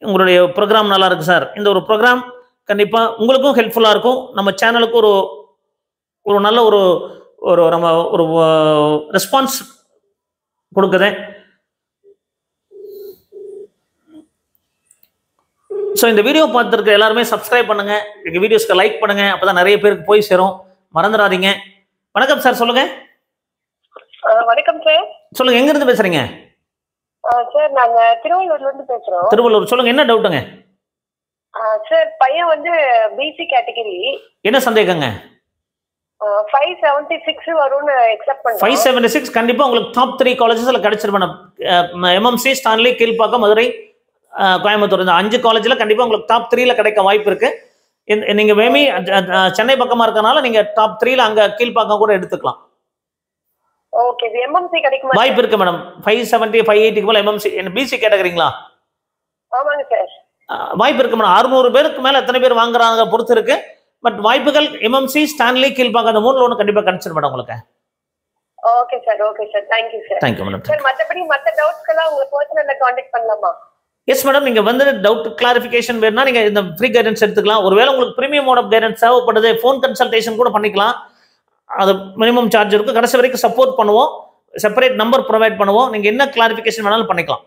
உங்களுடைய ப்ரோக்ராம் நல்லா இருக்கு சார். இந்த ஒரு ப்ரோக்ராம் கண்டிப்பாக உங்களுக்கும் ஹெல்ப்ஃபுல்லாக இருக்கும். நம்ம சேனலுக்கு ஒரு நல்ல ஒரு நம்ம ஒரு ரெஸ்பான்ஸ் கொடுக்குது. ஸோ இந்த வீடியோ பார்த்துருக்க எல்லாருமே சப்ஸ்கிரைப் பண்ணுங்க, எங்கள் வீடியோஸ்க்கு லைக் பண்ணுங்க. அப்போதான் நிறைய பேருக்கு போய் சேரும். மறந்துடாதீங்க. வணக்கம் சார், சொல்லுங்க. வணக்கம் சார். சொல்லுங்க, எங்க இருந்து பேசுறீங்க? சார் நாங்க திருவள்ளூர்ல இருந்து பேசுறோம். திருவள்ளூர், சொல்லுங்க, என்ன டவுட்டுங்க? சார் பையன் வந்து பிசி கேட்டகரி. என்ன சந்தேகங்க? 576 வரும்னு எக்ஸ்பெக்ட் பண்றோம். 576 கண்டிப்பா உங்களுக்கு டாப் 3 காலேஜஸ்ல கிடைச்சிரும். எம்எம்சி, ஸ்டான்லி, கீழ்ப்பாக்கம், மதுரை, கோயம்புத்தூர், இந்த 5 காலேஜ்ல கண்டிப்பா உங்களுக்கு டாப் 3ல கிடைக்க வாய்ப்பு இருக்கு. நீங்க மேபி சென்னை பக்கமா இருக்கனால நீங்க டாப் 3ல அங்க கீழ்ப்பாக்கம் கூட எடுத்துக்கலாம். ஓகே, எம்எம்சி கிடைக்குமா? வாய்ப்பு இருக்கு மேடம். 570 580 போல எம்எம்சி. பிசி கேட்டகரிங்களா? ஆமாங்க சார். வாய்ப்பு இருக்கு மேடம். 600 பேருக்கு மேல எத்தனை பேர் வாங்குறாங்க பொறுத்து இருக்கு. பட் வாய்ப்புகள் எம்எம்சி, ஸ்டான்லி, கீழ்ப்பாக்கம் அந்த 3ல ஒன்று கண்டிப்பா கிடைச்சிடும் மேடம் உங்களுக்கு. Okay sir, okay sir, thank you sir. Thank you madam. Sir மற்றபடி மற்ற டவுட்ஸ்க்கெல்லாம் உங்க பர்சனல்ல கான்டாக்ட் பண்ணலாமா? எஸ் மேடம், நீங்க வந்து டவுட் கிளாரிஃபிகேஷன் வேணும்னா நீங்க இந்த ஃப்ரீ கைடன்ஸ் எடுத்துக்கலாம். ஒருவேளை உங்களுக்கு பிரீமியம் மோட் ஆஃப் கைடன்ஸ் தேவைப்படுது, ஃபோன் கன்சல்டேஷன் கூட பண்ணிக்கலாம். அது மினிமம் சார்ஜ் இருக்கும். கடைசி வரைக்கும் சப்போர்ட் பண்ணுவோம். செப்பரேட் நம்பர் ப்ரொவைட் பண்ணுவோம். நீங்க என்ன கிளாரிஃபிகேஷன் வேணாலும் பண்ணிக்கலாம்.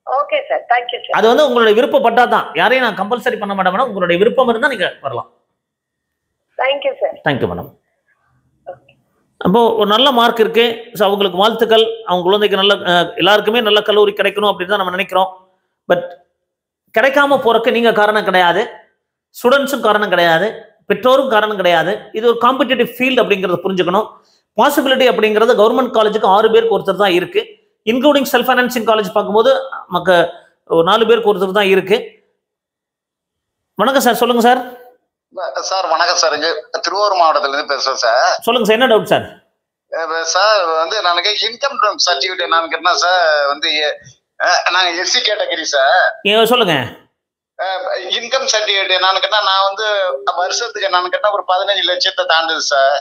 Okay sir, thank you sir. அது வந்து உங்களுடைய விருப்பப்பட்டா தான். யாரையும் நான் கம்பல்சரி பண்ண மாட்டேன் மேடம். உங்களுடைய விருப்பம் இருந்தால் நீங்க வரலாம். Thank you sir. Thank you madam. அப்போ ஒரு நல்ல மார்க் இருக்கு. ஸோ அவங்களுக்கு வாழ்த்துக்கள். அவங்க குழந்தைக்கு நல்ல எல்லாருக்குமே நல்ல கல்லூரி கிடைக்கணும் அப்படின்னு தான் நம்ம நினைக்கிறோம். பட் கிடைக்காம போறதுக்கு நீங்க காரணம் கிடையாது, ஸ்டூடெண்ட்ஸும் காரணம் கிடையாது, பெற்றோரும் காரணம் கிடையாது. இது ஒரு காம்படிட்டிவ் ஃபீல்டு அப்படிங்கிறத புரிஞ்சுக்கணும். பாசிபிலிட்டி அப்படிங்கிறது கவர்மெண்ட் காலேஜுக்கு 6 பேருக்கு ஒருத்தர் தான் இருக்கு. இன்க்ளூடிங் செல்ஃப் ஃபைனான்சிங் காலேஜ் பார்க்கும்போது நமக்கு 4 பேருக்கு ஒருத்தர் தான் இருக்கு. வணக்கம் சார், சொல்லுங்க சார். சார் வணக்கம் சார், இங்க திருவாரூர் மாவட்டத்துல இருந்து பேசுறேன் சார். சொல்லுங்க சார், என்ன டவுட் சார்? சார் வந்து எனக்கு இன்கம் சர்டிபிகேட் நான் கேட்டேன்னா சார் வந்து நாங்க எஸ்சி கேட்டகரி சார். சொல்லுங்க. இன்கம் சர்டிபிகேட் நான் கேட்டா நான் வந்து வருஷத்துக்கு நான் கேட்டா ஒரு 15 லட்சத்தை தாண்டுது சார்.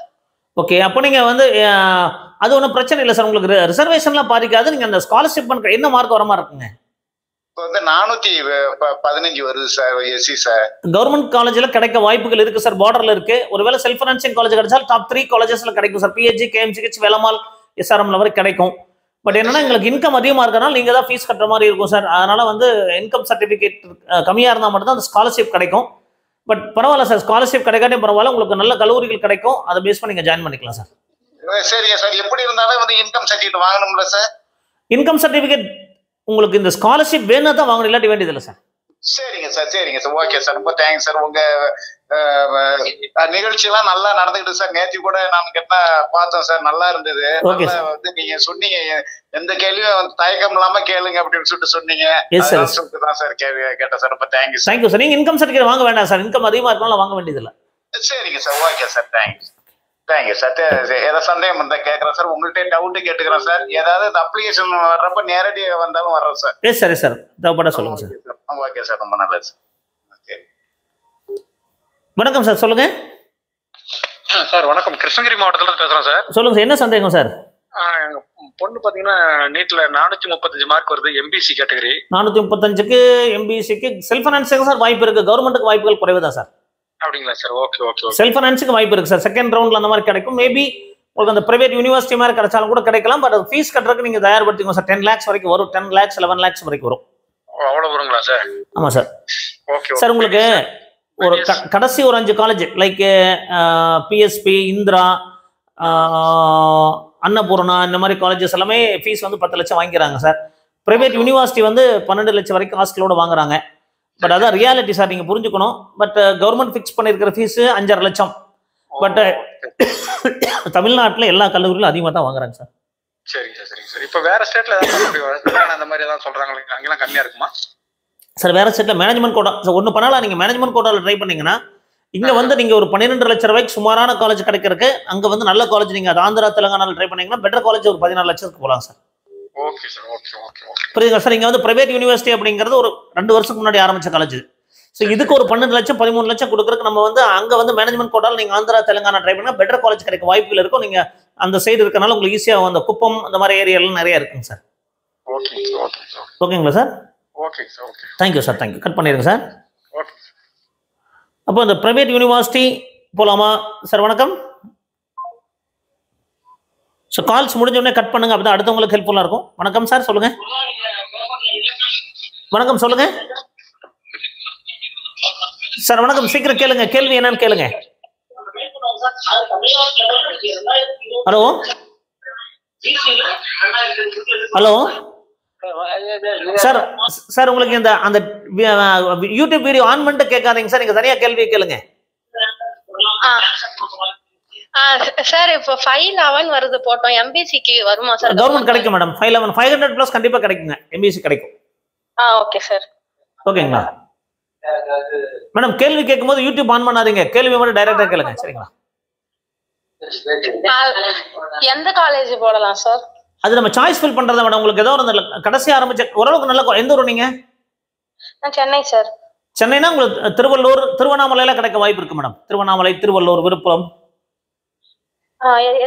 ஓகே, அப்போ நீங்க வந்து அது ஒன்றும் பிரச்சனை இல்லை சார். உங்களுக்கு ரிசர்வேஷன்லாம் பாதிக்காது. நீங்க அந்த ஸ்காலர்ஷிப் பண்ணுற என்ன மார்க் வர மாதிரி இருக்குங்க? இப்போ வந்து 415 வருது சார் எஸ்சி சார். கவர்மெண்ட் காலேஜில் கிடைக்க வாய்ப்புகள் இருக்கு சார், பார்டர்ல இருக்கு. ஒருவேளை செல்ஃப் ஃபைனான்சிங் காலேஜ் கிடைச்சால் டாப் 3 காலேஜஸ்ல கிடைக்கும் சார். பிஹெச்சி, கேஎம்சிஹெச், வேலம்மாள், எஸ்ஆர்எம்ல வரை கிடைக்கும். பட் என்னன்னா எங்களுக்கு இன்கம் அதிகமாக இருக்கனால நீங்க தான் ஃபீஸ் கட்டுற மாதிரி இருக்கும் சார். அதனால வந்து இன்கம் சர்டிஃபிகேட் கம்மியாக இருந்தால் மட்டும்தான் அந்த ஸ்காலர்ஷிப் கிடைக்கும். பட் பரவாயில்ல சார், ஸ்காலர்ஷிப் கிடைக்காட்டே பரவாயில்ல, உங்களுக்கு நல்ல கல்லூரிகள் கிடைக்கும். அதை பேஸ் பண்ணி நீங்க ஜாயின் பண்ணிக்கலாம் சார். சரிங்க சார், எப்படி இருந்தாலும் வந்து இன்கம் சர்டிஃபிகேட் வாங்கணும்ல சார்? இன்கம் சர்டிஃபிகேட் உங்களுக்கு இந்த ஸ்காலர்ஷிப் வேணா தான் வாங்கணும், இல்லாட்டி வேண்டியதில்லை சார். சரிங்க சார், சரிங்க சார், ஓகே சார், ரொம்ப தேங்க்ஸ் சார். உங்க நிகழ்ச்சியெல்லாம் நல்லா நடந்துக்கிட்டு சார். நேற்று கூட நான் கேட்டா பார்த்தோம் சார், நல்லா இருந்தது. வந்து நீங்க சொன்னீங்க எந்த கேள்வியும் தயக்கம் இல்லாம கேளுங்க அப்படின்னு சொல்லிட்டு சொன்னீங்க. தான் சார் கேள்வி கேட்டேன் சார். ரொம்ப தேங்க்யூ சார். Thank you sir. நீங்க இன்கம் சர்டிஃபிகேட் வாங்க வேண்டாம் சார், இன்கம் அதிகமா இருக்கனால வாங்க வேண்டியதில்லை. சரிங்க sir, okay sir, thanks. Thank you sir. ஏதாவது சந்தேகம் இருந்தா கேட்கறேன் சார், உங்கள்கிட்ட டவுட் கேட்டுக்கிறேன் சார். ஏதாவது அப்ளிகேஷன் வர்றப்ப நேரடியாக வந்தாலும் வர்றோம் சார். சரி சார், தேவைப்பட சொல்லுங்க சார். ஓகே சார், ரொம்ப நல்லது சார். வணக்கம் சார், சொல்லுங்க சார். வணக்கம், கிருஷ்ணகிரி மாவட்டத்துல இருந்து பேசுறேன் சார். சொல்லுங்க சார், என்ன சந்தேகம் சார்? எங்க பொண்ணு பாத்தீங்கன்னா நீட்ல 435 மார்க் வருது, எம்பிசி கேட்டகரி. 435க்கு எம்பிசிக்கு செல்ஃப் ஃபைனான்ஸுக்கு சார் வாய்ப்பு இருக்கு, கவர்மெண்ட்டுக்கு வாய்ப்புகள் குறைவு தான் சார். அப்படிங்களா சார்? Okay okay. செல்ஃப் ஃபைனான்ஸுக்கு வாய்ப்பு இருக்கு சார், செகண்ட் ரவுண்ட்ல அந்த மாதிரி கிடைக்கும். மேபி உங்களுக்கு அந்த பிரைவேட் யூனிவர்சிட்டி மாதிரி கிடைச்சாலும் கூட கிடைக்கலாம். பட் ஃபீஸ் கட்டுறதுக்கு நீங்க தயார்படுத்திக்கோங்க சார். 10 lakhs வரைக்கும் வரும், 10 lakhs 11 lakhs வரைக்கும் வரும். அவ்வளவு வருங்களா சார்? ஆமா சார். ஓகே சார், உங்களுக்கு ஒரு கடைசி ஒரு 5 college like PSB, Indira, Annapoorna, இந்த மாதிரி காலேஜஸ் எல்லாமே ஃபீஸ் வந்து 10 லட்சம் வாங்கிக்கிறாங்க சார். பிரைவேட் யூனிவர்சிட்டி வந்து 12 லட்சம் வரைக்கும் ஹாஸ்டலோட வாங்குறாங்க. பட் அதான் ரியாலிட்டி சார், நீங்க புரிஞ்சுக்கணும். பட் கவர்மெண்ட் ஃபிக்ஸ் பண்ணியிருக்கிற ஃபீஸ் 5.5 லட்சம். பட் தமிழ்நாட்டில் எல்லா கல்லூரிகளும் அதிகமாக தான் வாங்குறாங்க சார். சரிங்க சார், சரிங்க சார். இப்போ வேற ஸ்டேட்ல அந்த மாதிரி ஏதாவது சொல்றாங்க, அங்கெல்லாம் கம்மியா இருக்குமா சார்? வேற ஸ்டேட்ல மேனேஜ்மெண்ட் கோட்டா சார் ஒன்று பண்ணலாம். நீங்க மேனேஜ்மெண்ட் கோட்டாவில் ட்ரை பண்ணீங்கன்னா இங்க வந்து நீங்க ஒரு 12 லட்சம் ரூபாய்க்கு சுமாரான காலேஜ் கிடைக்கிறதுக்கு, அங்க வந்து நல்ல காலேஜ் நீங்க ஆந்திரா, தெலுங்கானால ட்ரை பண்ணீங்கன்னா பெட்டர் காலேஜ் ஒரு 14 லட்சத்துக்கு போகலாம் sir. Okay sir, okay okay okay. புரியுதுங்களா சார்? இங்க வந்து பிரைவேட் யூனிவர்சிட்டி அப்படிங்கிறது ஒரு 2 வருஷத்துக்கு முன்னாடி ஆரம்பிச்ச காலேஜ். ஸோ இதுக்கு ஒரு 12 லட்சம் 13 லட்சம் கொடுக்குறதுக்கு நம்ம வந்து அங்க வந்து மேனேஜ்மெண்ட் கோட்டாவில் நீங்க ஆந்திரா, தெலுங்கானா ட்ரை பண்ணா பெட்டர் காலேஜ் கிடைக்க வாய்ப்புகள் இருக்கும். நீங்க அந்த சைடு இருக்கனால உங்களுக்கு ஈஸியாக அந்த குப்பம் அந்த மாதிரி ஏரியாலாம் நிறைய இருக்குங்க சார். Okay okay sir. ஓகேங்களா sir? Okay sir, okay. Thank you sir, thank you. Cut பண்ணிடுங்க சார். ஓகே. அப்போ இந்த பிரைவேட் யூனிவர்சிட்டி போலாமா சார்? வணக்கம் ஸோ கால்ஸ் முடிஞ்சோடனே கட் பண்ணுங்க, அப்போ தான் அடுத்தவங்களுக்கு ஹெல்ப்ஃபுல்லாக இருக்கும். வணக்கம் சார், சொல்லுங்க. வணக்கம், சொல்லுங்க சார். வணக்கம், சீக்கிரம் கேளுங்க, கேள்வி என்னன்னு கேளுங்க. Hello hello sir. சார், உங்களுக்கு இந்த அந்த யூடியூப் வீடியோ ஆன் பண்ணிட்டு கேட்காதீங்க சார், நீங்க தனியா கேள்வி கேளுங்க. சார், இப்போ 511 வருது போட்டோம், எம்பிசிக்கு வருமா சார்? கவர்மெண்ட் கிடைக்கும் மேடம். 511 500 பிளஸ் கண்டிப்பா கிடைக்குங்க, எம்பிசி கிடைக்கும். Okay sir. ஓகேங்களா மேடம்? கேள்வி கேட்கும்போது யூடியூப் ஆன் பண்ணாதீங்க, கேள்வி மட்டும் டைரக்டா கேளுங்க, சரிங்களா? எந்த காலேஜ் போடலாம் சார்? அது நம்ம சாய்ஸ் ஃபில் பண்றதா மேடம். உங்களுக்கு ஏதோ ஒரு கடைசி ஆரம்பிச்ச ஓரளவுக்கு நல்ல எந்த ஊர் நீங்க? சென்னை சார். சென்னைனா உங்களுக்கு திருவள்ளூர், திருவண்ணாமலையில கிடைக்க வாய்ப்பு இருக்கு மேடம். திருவண்ணாமலை, திருவள்ளூர், விழுப்புரம்.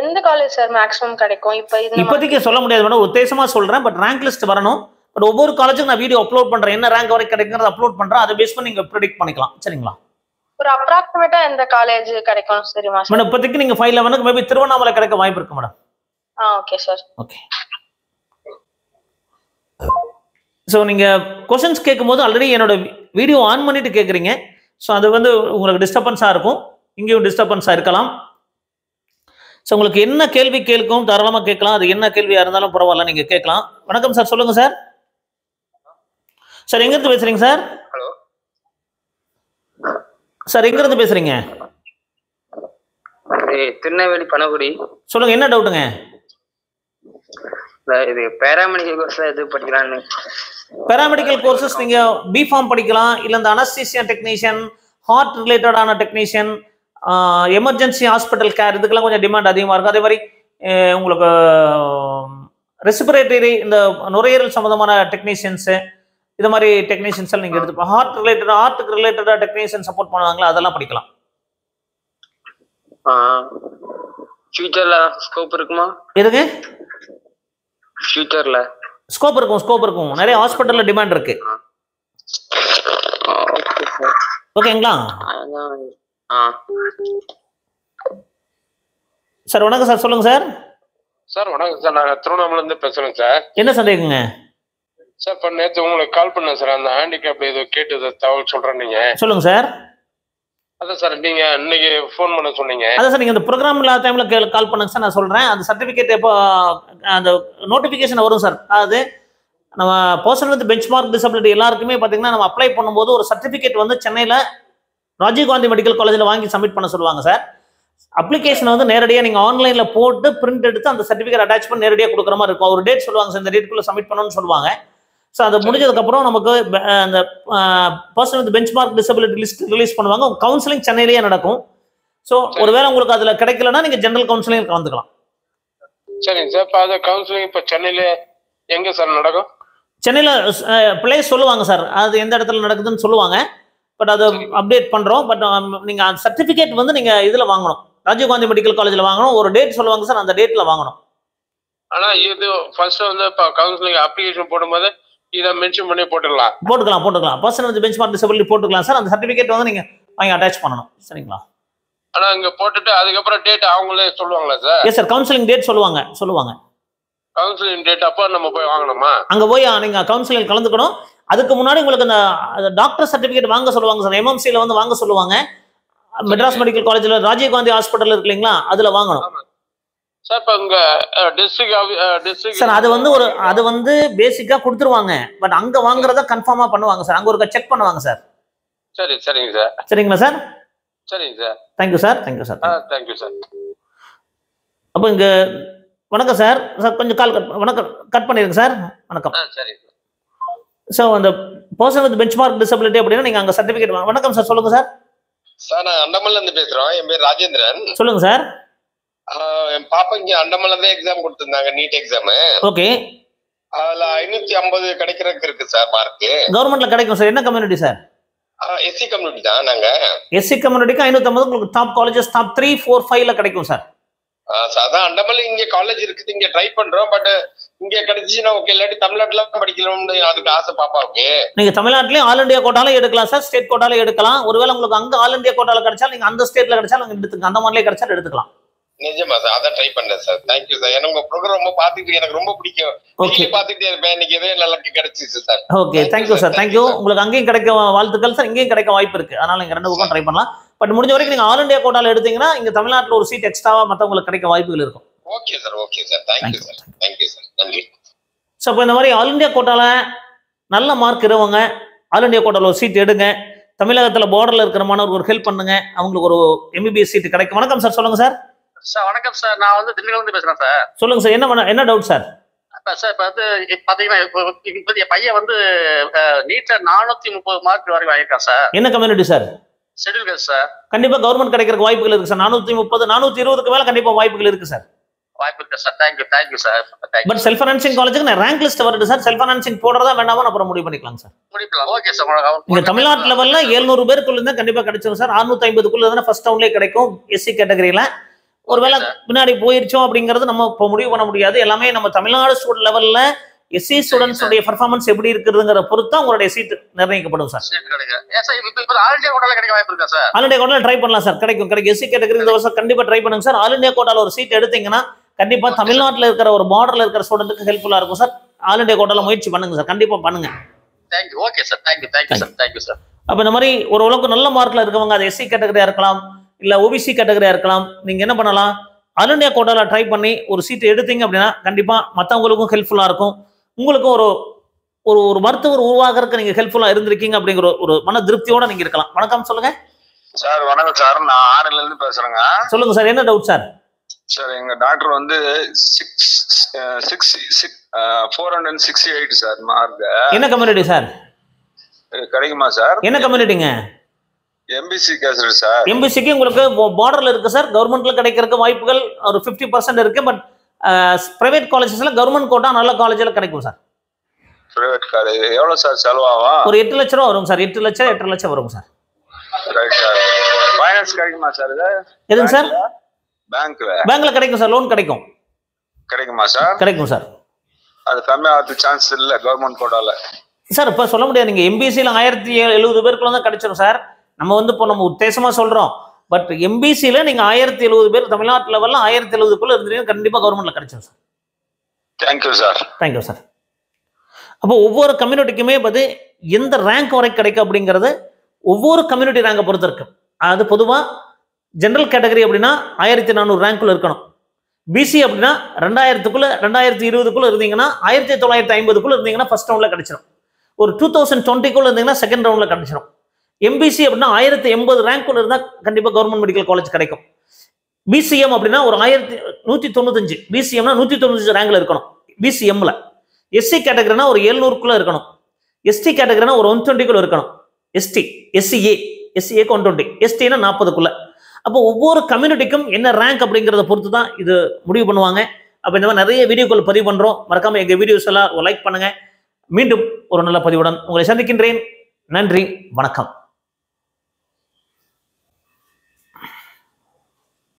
எந்த காலேஜ் சார் மேக்ஸிமம் கிடைக்கும்? இப்போதைக்கு சொல்ல முடியாது மேடம், உத்தேசமா சொல்றேன். பட் ரேங்க் லிஸ்ட் வரணும். பட் ஒவ்வொரு காலேஜுக்கும் நான் வீடியோ அப்லோட் பண்றேன், என்ன ரேங்க் வரைக்கும் கிடைக்குங்கிறத அப்லோட் பண்றேன். அதை பேஸ் பண்ணி நீங்க ப்ரெடிக்ட் பண்ணிக்கலாம், சரிங்களா? ஒரு அப்ராக்சிமேட்டா எந்த காலேஜ் கிடைக்கும் தெரியுமா மேடம்? இப்போதைக்கு நீங்க 511க்கு மேபி திருவண்ணாமலை கிடைக்க வாய்ப்பு இருக்கு madam. Okay sir. Okay. So நீங்க கொஸ்டின்ஸ் கேட்கும்போது ஆல்ரெடி என்னோட வீடியோ ஆன் பண்ணிட்டு கேட்குறீங்க. ஸோ அது வந்து உங்களுக்கு டிஸ்டர்பன்ஸாக இருக்கும், இங்கேயும் டிஸ்டர்பன்ஸாக இருக்கலாம். ஸோ உங்களுக்கு என்ன கேள்வி கேட்கும் தாராளமாக கேட்கலாம். அது என்ன கேள்வியாக இருந்தாலும் பரவாயில்ல, நீங்கள் கேட்கலாம். வணக்கம் சார், சொல்லுங்க சார். சார், எங்கேருந்து பேசுறீங்க சார்? ஹலோ சார், எங்கேருந்து பேசுறீங்க? திருநெல்வேலி பனகுடி. சொல்லுங்க, என்ன டவுட்டுங்க? இது பேராமெடிக்கல் கோர்ஸ் எது படிக்கலாம்னு. பேராமெடிக்கல் கோர்சஸ் நீங்க பிஃபார்ம் படிக்கலாம், இல்ல இந்த அனஸ்தீசியா டெக்னீஷியன், ஹார்ட் ரிலேட்டடான டெக்னீஷியன், எமர்ஜென்சி ஹாஸ்பிட்டல் கேர், இதுக்கெல்லாம் கொஞ்சம் டிமாண்ட் அதிகமாக இருக்கும். அதே மாதிரி உங்களுக்கு ரெஸ்பிரேட்டரி, இந்த நுரையீரல் சம்பந்தமான டெக்னீஷியன்ஸு, இது மாதிரி டெக்னீஷியன்ஸ் எல்லாம் நீங்க எடுத்துப்போம். ஹார்ட்டுக்கு ரிலேட்டடா டெக்னீஷியன் சப்போர்ட் பண்ணுவாங்களா, அதெல்லாம் படிக்கலாம். ஃபியூச்சர்ல ஸ்கோப் இருக்குமா? எதுங்க? ஃபியூச்சர்ல ஸ்கோப் இருக்கும். நிறைய ஹாஸ்பிட்டல்ல டிமாண்ட் இருக்கு. ஓகேங்களா சார்? வணக்கம் சார், சொல்லுங்க சார். சார் வணக்கம் சார், நான் திருவண்ணாமலை இருந்து பேசுறேன் சார். என்ன சந்தேகங்க சார்? இப்போ நேற்று உங்களுக்கு கால் பண்ணேன் சார், அந்த ஹேண்டிகேப் ஏதோ கேட்டு தகவல் சொல்றேன். நீங்க சொல்லுங்க சார். அதான் சார், நீங்க இன்னைக்கு ஃபோன் பண்ண சொன்னீங்க. அதான் சார், நீங்க இந்த ப்ரோக்ராம் இல்லாத டைம்ல கால் பண்ணுங்க சார், நான் சொல்றேன். அந்த சர்டிபிகேட் எப்போ அந்த நோட்டிபிகேஷன் வரும் சார். அது நம்ம பர்சனல் வித் பெஞ்ச்மார்க் டிசபிலிட்டி எல்லாருக்குமே பார்த்தீங்கன்னா நம்ம அப்ளை பண்ணும்போது ஒரு சர்டிஃபிகேட் வந்து சென்னையில் ராஜீவ்காந்தி மெடிக்கல் காலேஜில் வாங்கி சப்மிட் பண்ண சொல்லுவாங்க சார். அப்ளிகேஷனை வந்து நேரடியாக நீங்கள் ஆன்லைனில் போட்டு பிரிண்ட் எடுத்து அந்த சர்டிஃபிகேட் அட்டாச் பண்ணி நேரடியாக கொடுக்குற மாதிரி இருக்கும். ஒரு டேட் சொல்லுவாங்க சார், இந்த டேட்டுக்குள்ளே சப்மிட் பண்ணணும்னு சொல்லுவாங்க. ஸோ அது முடிஞ்சதுக்கப்புறம் நமக்கு அந்த personal with benchmark disability list release பண்ணுவாங்க. கவுன்சிலிங் சென்னையிலேயே நடக்கும். ஸோ ஒருவேளை உங்களுக்கு அதில் கிடைக்கலன்னா நீங்கள் ஜென்ரல் கவுன்சிலிங் கலந்துக்கலாம். சரிங்க சார். இப்போ அது கவுன்சிலிங் இப்போ சென்னையில் எங்கே சார் நடக்கும்? சென்னையில் பிளேஸ் சொல்லுவாங்க சார், அது எந்த இடத்துல நடக்குதுன்னு சொல்லுவாங்க. பட் அது அப்டேட் பண்ணுறோம். பட் நீங்கள் அந்த சர்டிஃபிகேட் வந்து நீங்கள் இதில் வாங்கணும், ராஜீவ்காந்தி மெடிக்கல் காலேஜில் வாங்கணும். ஒரு டேட் சொல்லுவாங்க சார், அந்த டேட்டில் வாங்கணும். ஆனால் இது ஃபர்ஸ்ட் வந்து இப்போ கவுன்சிலிங் அப்ளிகேஷன் போடும்போது இதை மென்ஷன் பண்ணி போட்டுக்கலாம். பர்சனல் வித் பெஞ்ச்மார்க் டிசபிலிட்டி போட்டுக்கலாம் சார். அந்த சர்டிஃபிகேட் வந்து நீங்கள் வாங்கி அட்டாச் பண்ணணும். சரிங்களா? ஆனால் இங்கே போட்டுட்டு அதுக்கப்புறம் டேட் அவங்களே சொல்லுவாங்களா sir? Yes sir, counselling date சொல்லுவாங்க. கவுன்சிலிங் டேட் அப்போ நம்ம போய் வாங்கணுமா? அங்கே போய் நீங்கள் கவுன்சிலிங் கலந்துக்கணும். அதுக்கு முன்னாடி உங்களுக்கு அந்த டாக்டர் சர்டிஃபிகேட் வாங்க சொல்லுவாங்க சார். எம்எம்சியில் வந்து வாங்க சொல்லுவாங்க. மெட்ராஸ் மெடிக்கல் காலேஜில் ராஜீவ்காந்தி ஹாஸ்பிட்டல் இருக்கு இல்லைங்களா, அதில் வாங்கணும் சார். இப்போ இங்கே டிஸ்ட்ரிக்ட் சார் அது வந்து பேசிக்காக கொடுத்துருவாங்க. பட் அங்கே வாங்குறத கன்ஃபார்மாக பண்ணுவாங்க சார். அங்கே ஒரு செக் பண்ணுவாங்க சார். சரிங்க சார். சரிங்களா சார்? சரிங்க sir. Thank you sir. Thank you sir. அப்போ இங்கே வணக்கம் சார். கொஞ்சம் கால் கட் பண்ணிடுங்க சார். வணக்கம். சரி. ஸோ அந்த பர்சன் வித் பெஞ்ச்மார்க் டிசபிலிட்டி அப்படின்னா நீங்கள் அங்கே சர்டிஃபிகேட் வணக்கம் சார், சொல்லுங்கள் சார். சார் நான் அண்டமல்ல இருந்து பேசுகிறோம். என் பேர் ராஜேந்திரன். சொல்லுங்கள் சார். என் பாப்பா இங்கே அண்டமல்ல தான் எக்ஸாம் கொடுத்துருந்தாங்க, நீட் எக்ஸாமு. ஓகே. அதில் 550 கிடைக்கிறதுக்கு இருக்கு சார் மார்க்கு. கவர்மெண்ட்ல கிடைக்கும் சார். என்ன கம்யூனிட்டி சார்? எஸ்சி கம்யூனிட்டி தான் நாங்கள். எஸ்சி கம்யூனிட்டிக்கு 550 உங்களுக்கு டாப் காலேஜஸ் டாப் 3, 4, 5ல கிடைக்கும் சார். அதான் அண்டமல் இங்க காலேஜ் இருக்குது, இங்க ட்ரை பண்றோம். பட் இங்க கிடைச்சுன்னா ஓகே, இல்லாட்டி தமிழ்நாட்டுல படிக்கலாம்னு அதுக்கு ஆசை பாப்பாவுக்கு. நீங்க தமிழ்நாட்டிலேயே ஆல் இண்டியா கோட்டால எடுக்கலாம் சார், ஸ்டேட் கோட்டால எடுக்கலாம். ஒருவேளை உங்களுக்கு அங்க ஆல் இண்டியா கோட்டால கிடைச்சாலும் நீங்க அந்த ஸ்டேட்ல கிடைச்சாலும் நீங்க எடுத்துங்க, அந்த மாதிரிலே கிடைச்சாலும் எடுத்துக்கலாம். நிஜமா சார், அதான் ட்ரை பண்றேன் சார். Thank you sir. எனக்கு உங்க ப்ரோக்ராம் ரொம்ப பாத்துட்டு எனக்கு ரொம்ப பிடிக்கும். ஓகே, பாத்துட்டே இருப்பேன். இன்னைக்கு இதே லக்கு கிடைச்சிச்சு sir. Okay, thank you sir. Thank you. உங்களுக்கு அங்கேயும் கிடைக்க வாழ்த்துக்கள் சார், இங்கேயும் கிடைக்க வாய்ப்பு இருக்கு. அதனால நீங்க ரெண்டு பக்கம் ட்ரை பண்ணலாம். பட் முடிஞ்ச வரைக்கும் நீங்க ஆல் இண்டியா கோட்டால எடுத்தீங்கன்னா இங்க தமிழ்நாட்டில் ஒரு சீட் எக்ஸ்ட்ராவா மற்றவங்களுக்கு கிடைக்க வாய்ப்புகள் இருக்கும். Okay sir. Okay sir. Thank you sir. Thank you sir. நன்றி. ஸோ இப்போ இந்த மாதிரி ஆல் இண்டியா கோட்டால நல்ல மார்க் இருவங்க ஆல் இண்டியா கோட்டால ஒரு சீட் எடுங்க. தமிழகத்தில் பார்டர்ல இருக்கிற மாணவர்களுக்கு ஹெல்ப் பண்ணுங்க, அவங்களுக்கு ஒரு எம்பிபிஎஸ் சீட் கிடைக்கும். வணக்கம் சார், சொல்லுங்க சார். சார் வணக்கம் சார், நான் வந்து திண்டுக்கல்ல பேசுறேன் சார். சொல்லுங்க சார், என்ன டவுட் சார்? சார் இப்போ வந்து பாத்தீங்கன்னா இப்போ என் பையன் வந்து நீட்ல 430 மார்க் வரைக்கும் வாங்கியிருக்கான் சார். என்ன community sir? Schedule cost sir. கண்டிப்பா கவர்மெண்ட் கிடைக்கிறதுக்கு வாய்ப்புகள் இருக்கு சார். 430, 420க்கு மேல கண்டிப்பா வாய்ப்புகள் இருக்கு சார். வாய்ப்பு இருக்கு sir. Thank you sir. But self financing காலேஜுக்கு நான் ரேங்க் லிஸ்ட் வருது சார். செல்ஃப் ஃபைனான்சிங் போடுறதா வேண்டாமா அப்புறம் முடிவு பண்ணிக்கலாம் சார். முடிக்கலாம். Okay sir. இங்க தமிழ்நாட்டு லெவல்ல 700 பேருக்குள்ள இருந்தா கண்டிப்பா கிடைச்சிடும் சார். 650க்குள்ள இருந்தா ஃபர்ஸ்ட் ரவுண்ட்லயே கிடைக்கும் எஸ்சி கேட்டகரியில. ஒருவேளை பின்னாடி போயிருச்சோம் அப்படிங்கறது நம்ம இப்போ முடிவு பண்ண முடியாது. எல்லாமே நம்ம தமிழ்நாடு ஸ்டூடெண்ட் லெவல்ல எஸ்சி ஸ்டூடெண்ட்ஸ் உடைய பெர்ஃபார்மன்ஸ் எப்படி இருக்குதுங்கிற பொறுத்து உங்களுடைய சீட் நிர்ணயிக்கப்படும் சார். ஆல் இண்டியா கோட்டால கிடைக்க வாய்ப்பு இருக்கா சார்? ஆல் இண்டியா கோட்டால ட்ரை பண்ணலாம் சார். கிடைக்கும். எஸ்சி கேட்டகரி இந்த வருஷம் கண்டிப்பா ட்ரை பண்ணுங்க சார். ஆல் இண்டியா கோட்டால ஒரு சீட் எடுத்தீங்கன்னா கண்டிப்பா தமிழ்நாட்டில் இருக்கிற ஒரு பார்டர்ல இருக்கிற ஸ்டூடெண்ட்டுக்கு ஹெல்ப்ஃபுல்லா இருக்கும் சார். ஆல் இண்டியா கோட்டால முயற்சி பண்ணுங்க சார், கண்டிப்பா பண்ணுங்க. Thank you. Okay sir. Thank you sir. அப்ப இந்த மாதிரி ஒரு அளவுக்கு நல்ல மார்க்ல இருக்கவங்க அது எஸ்சி கேட்டகரியா இருக்கலாம், இல்ல ஓபிசி கேட்டகரியா இருக்கலாம். நீங்க என்ன பண்ணலாம், ஆல் இண்டியா கோட்டால ட்ரை பண்ணி ஒரு சீட் எடுத்தீங்க அப்படின்னா கண்டிப்பா மற்றவங்களுக்கும் ஹெல்ப்ஃபுல்லா இருக்கும். உங்களுக்கும் ஒரு மருத்துவர் உருவாகிறதுக்கு நீங்க ஹெல்ப்ஃபுல்லா இருந்திருக்கீங்க அப்படிங்கிற ஒரு மன திருப்தியோட நீங்க இருக்கலாம். வணக்கம், சொல்லுங்க. சார் வணக்கம் சார், நான் ஆறுல இருந்து பேசுறேங்க. சொல்லுங்க சார், என்ன டவுட் சார்? சார் எங்க டாக்டர் வந்து 468 சார் மார்க். என்ன கம்யூனிட்டி சார்? கிடைக்குமா சார்? என்ன கம்யூனிட்டிங்க? எம்பிசி கேசட் சார். எம்பிசிக்கு உங்களுக்கு பார்டர்ல இருக்கு சார். கவர்மெண்ட்ல கிடைக்கிறதுக்கு வாய்ப்புகள் ஒரு 50% இருக்கு. பட் பிரைவேட் காலேஜஸ்ல கவர்மெண்ட் கோட்டா நல்ல காலேஜ்ல கிடைக்கும் சார். பிரைவேட் காலேஜ் எவ்வளவு சார் செலவாகும்? ஒரு 8 லட்சம் ரூபா வரும் சார். 8 லட்சம் 8.5 லட்சம் வரும் சார். Right sir. ஃபைனான்ஸ் கிடைக்குமா சார்? இது எதுங்க சார்? பேங்க்ல கிடைக்கும் சார். லோன் கிடைக்கும். கிடைக்குமா சார்? கிடைக்கும் சார். அது கம்மியாக சான்ஸ் இல்ல கவர்மெண்ட் கோட்டால சார். இப்ப சொல்ல முடியாது. நீங்க எம்பிசில 1070 பேருக்குள்ள தான் கிடைச்சிடும் சார். நம்ம வந்து இப்போ நம்ம உத்தேசமா சொல்றோம். பட் எம்பிசில நீங்க 1070 பேர் தமிழ்நாட்டு லெவல்ல 1070க்குள்ள இருந்தீங்கன்னா கண்டிப்பா கவர்மெண்ட்ல கிடைச்சிடும் sir. Thank you sir. Thank you sir. அப்போ ஒவ்வொரு கம்யூனிட்டிக்குமே வந்து எந்த ரேங்க் வரை கிடைக்கும் அப்படிங்கிறது ஒவ்வொரு கம்யூனிட்டி ரேங்கை பொறுத்து இருக்கு. அது பொதுவாக ஜென்ரல் கேட்டகரி அப்படின்னா 1400 ரேங்க்குள்ள இருக்கணும். பிசி அப்படின்னா 2000க்குள்ள 2020க்குள்ள இருந்தீங்கன்னா 1950க்குள்ள இருந்தீங்கன்னா ஃபர்ஸ்ட் ரவுண்ட்ல கிடைச்சிடும். ஒரு 2020க்குள்ள இருந்தீங்கன்னா செகண்ட் ரவுண்ட்ல கிடைச்சிடும். எம்பிசி அப்படின்னா 1080 ரேங்க்குள்ள இருந்தால் கண்டிப்பாக கவர்மெண்ட் மெடிக்கல் காலேஜ் கிடைக்கும். பிசிஎம் அப்படின்னா ஒரு 1195 பிசிஎம்னா 195 ரேங்க்ல இருக்கணும் பிசிஎம்ல. எஸ்சி கேட்டகரினா ஒரு 700க்குள்ள இருக்கணும். எஸ்டி கேட்டகரினா ஒரு 120க்குள்ள இருக்கணும். எஸ்சிஏக்கு 120, எஸ்டினா 40க்குள்ள. அப்போ ஒவ்வொரு கம்யூனிட்டிக்கும் என்ன ரேங்க் அப்படிங்கிறத பொறுத்து தான் இது முடிவு பண்ணுவாங்க. அப்போ இந்த மாதிரி நிறைய வீடியோக்கள் பதிவு பண்றோம். மறக்காம எங்க வீடியோஸ் எல்லாம் லைக் பண்ணுங்க. மீண்டும் ஒரு நல்ல பதிவுடன் உங்களை சந்திக்கின்றேன். நன்றி, வணக்கம்.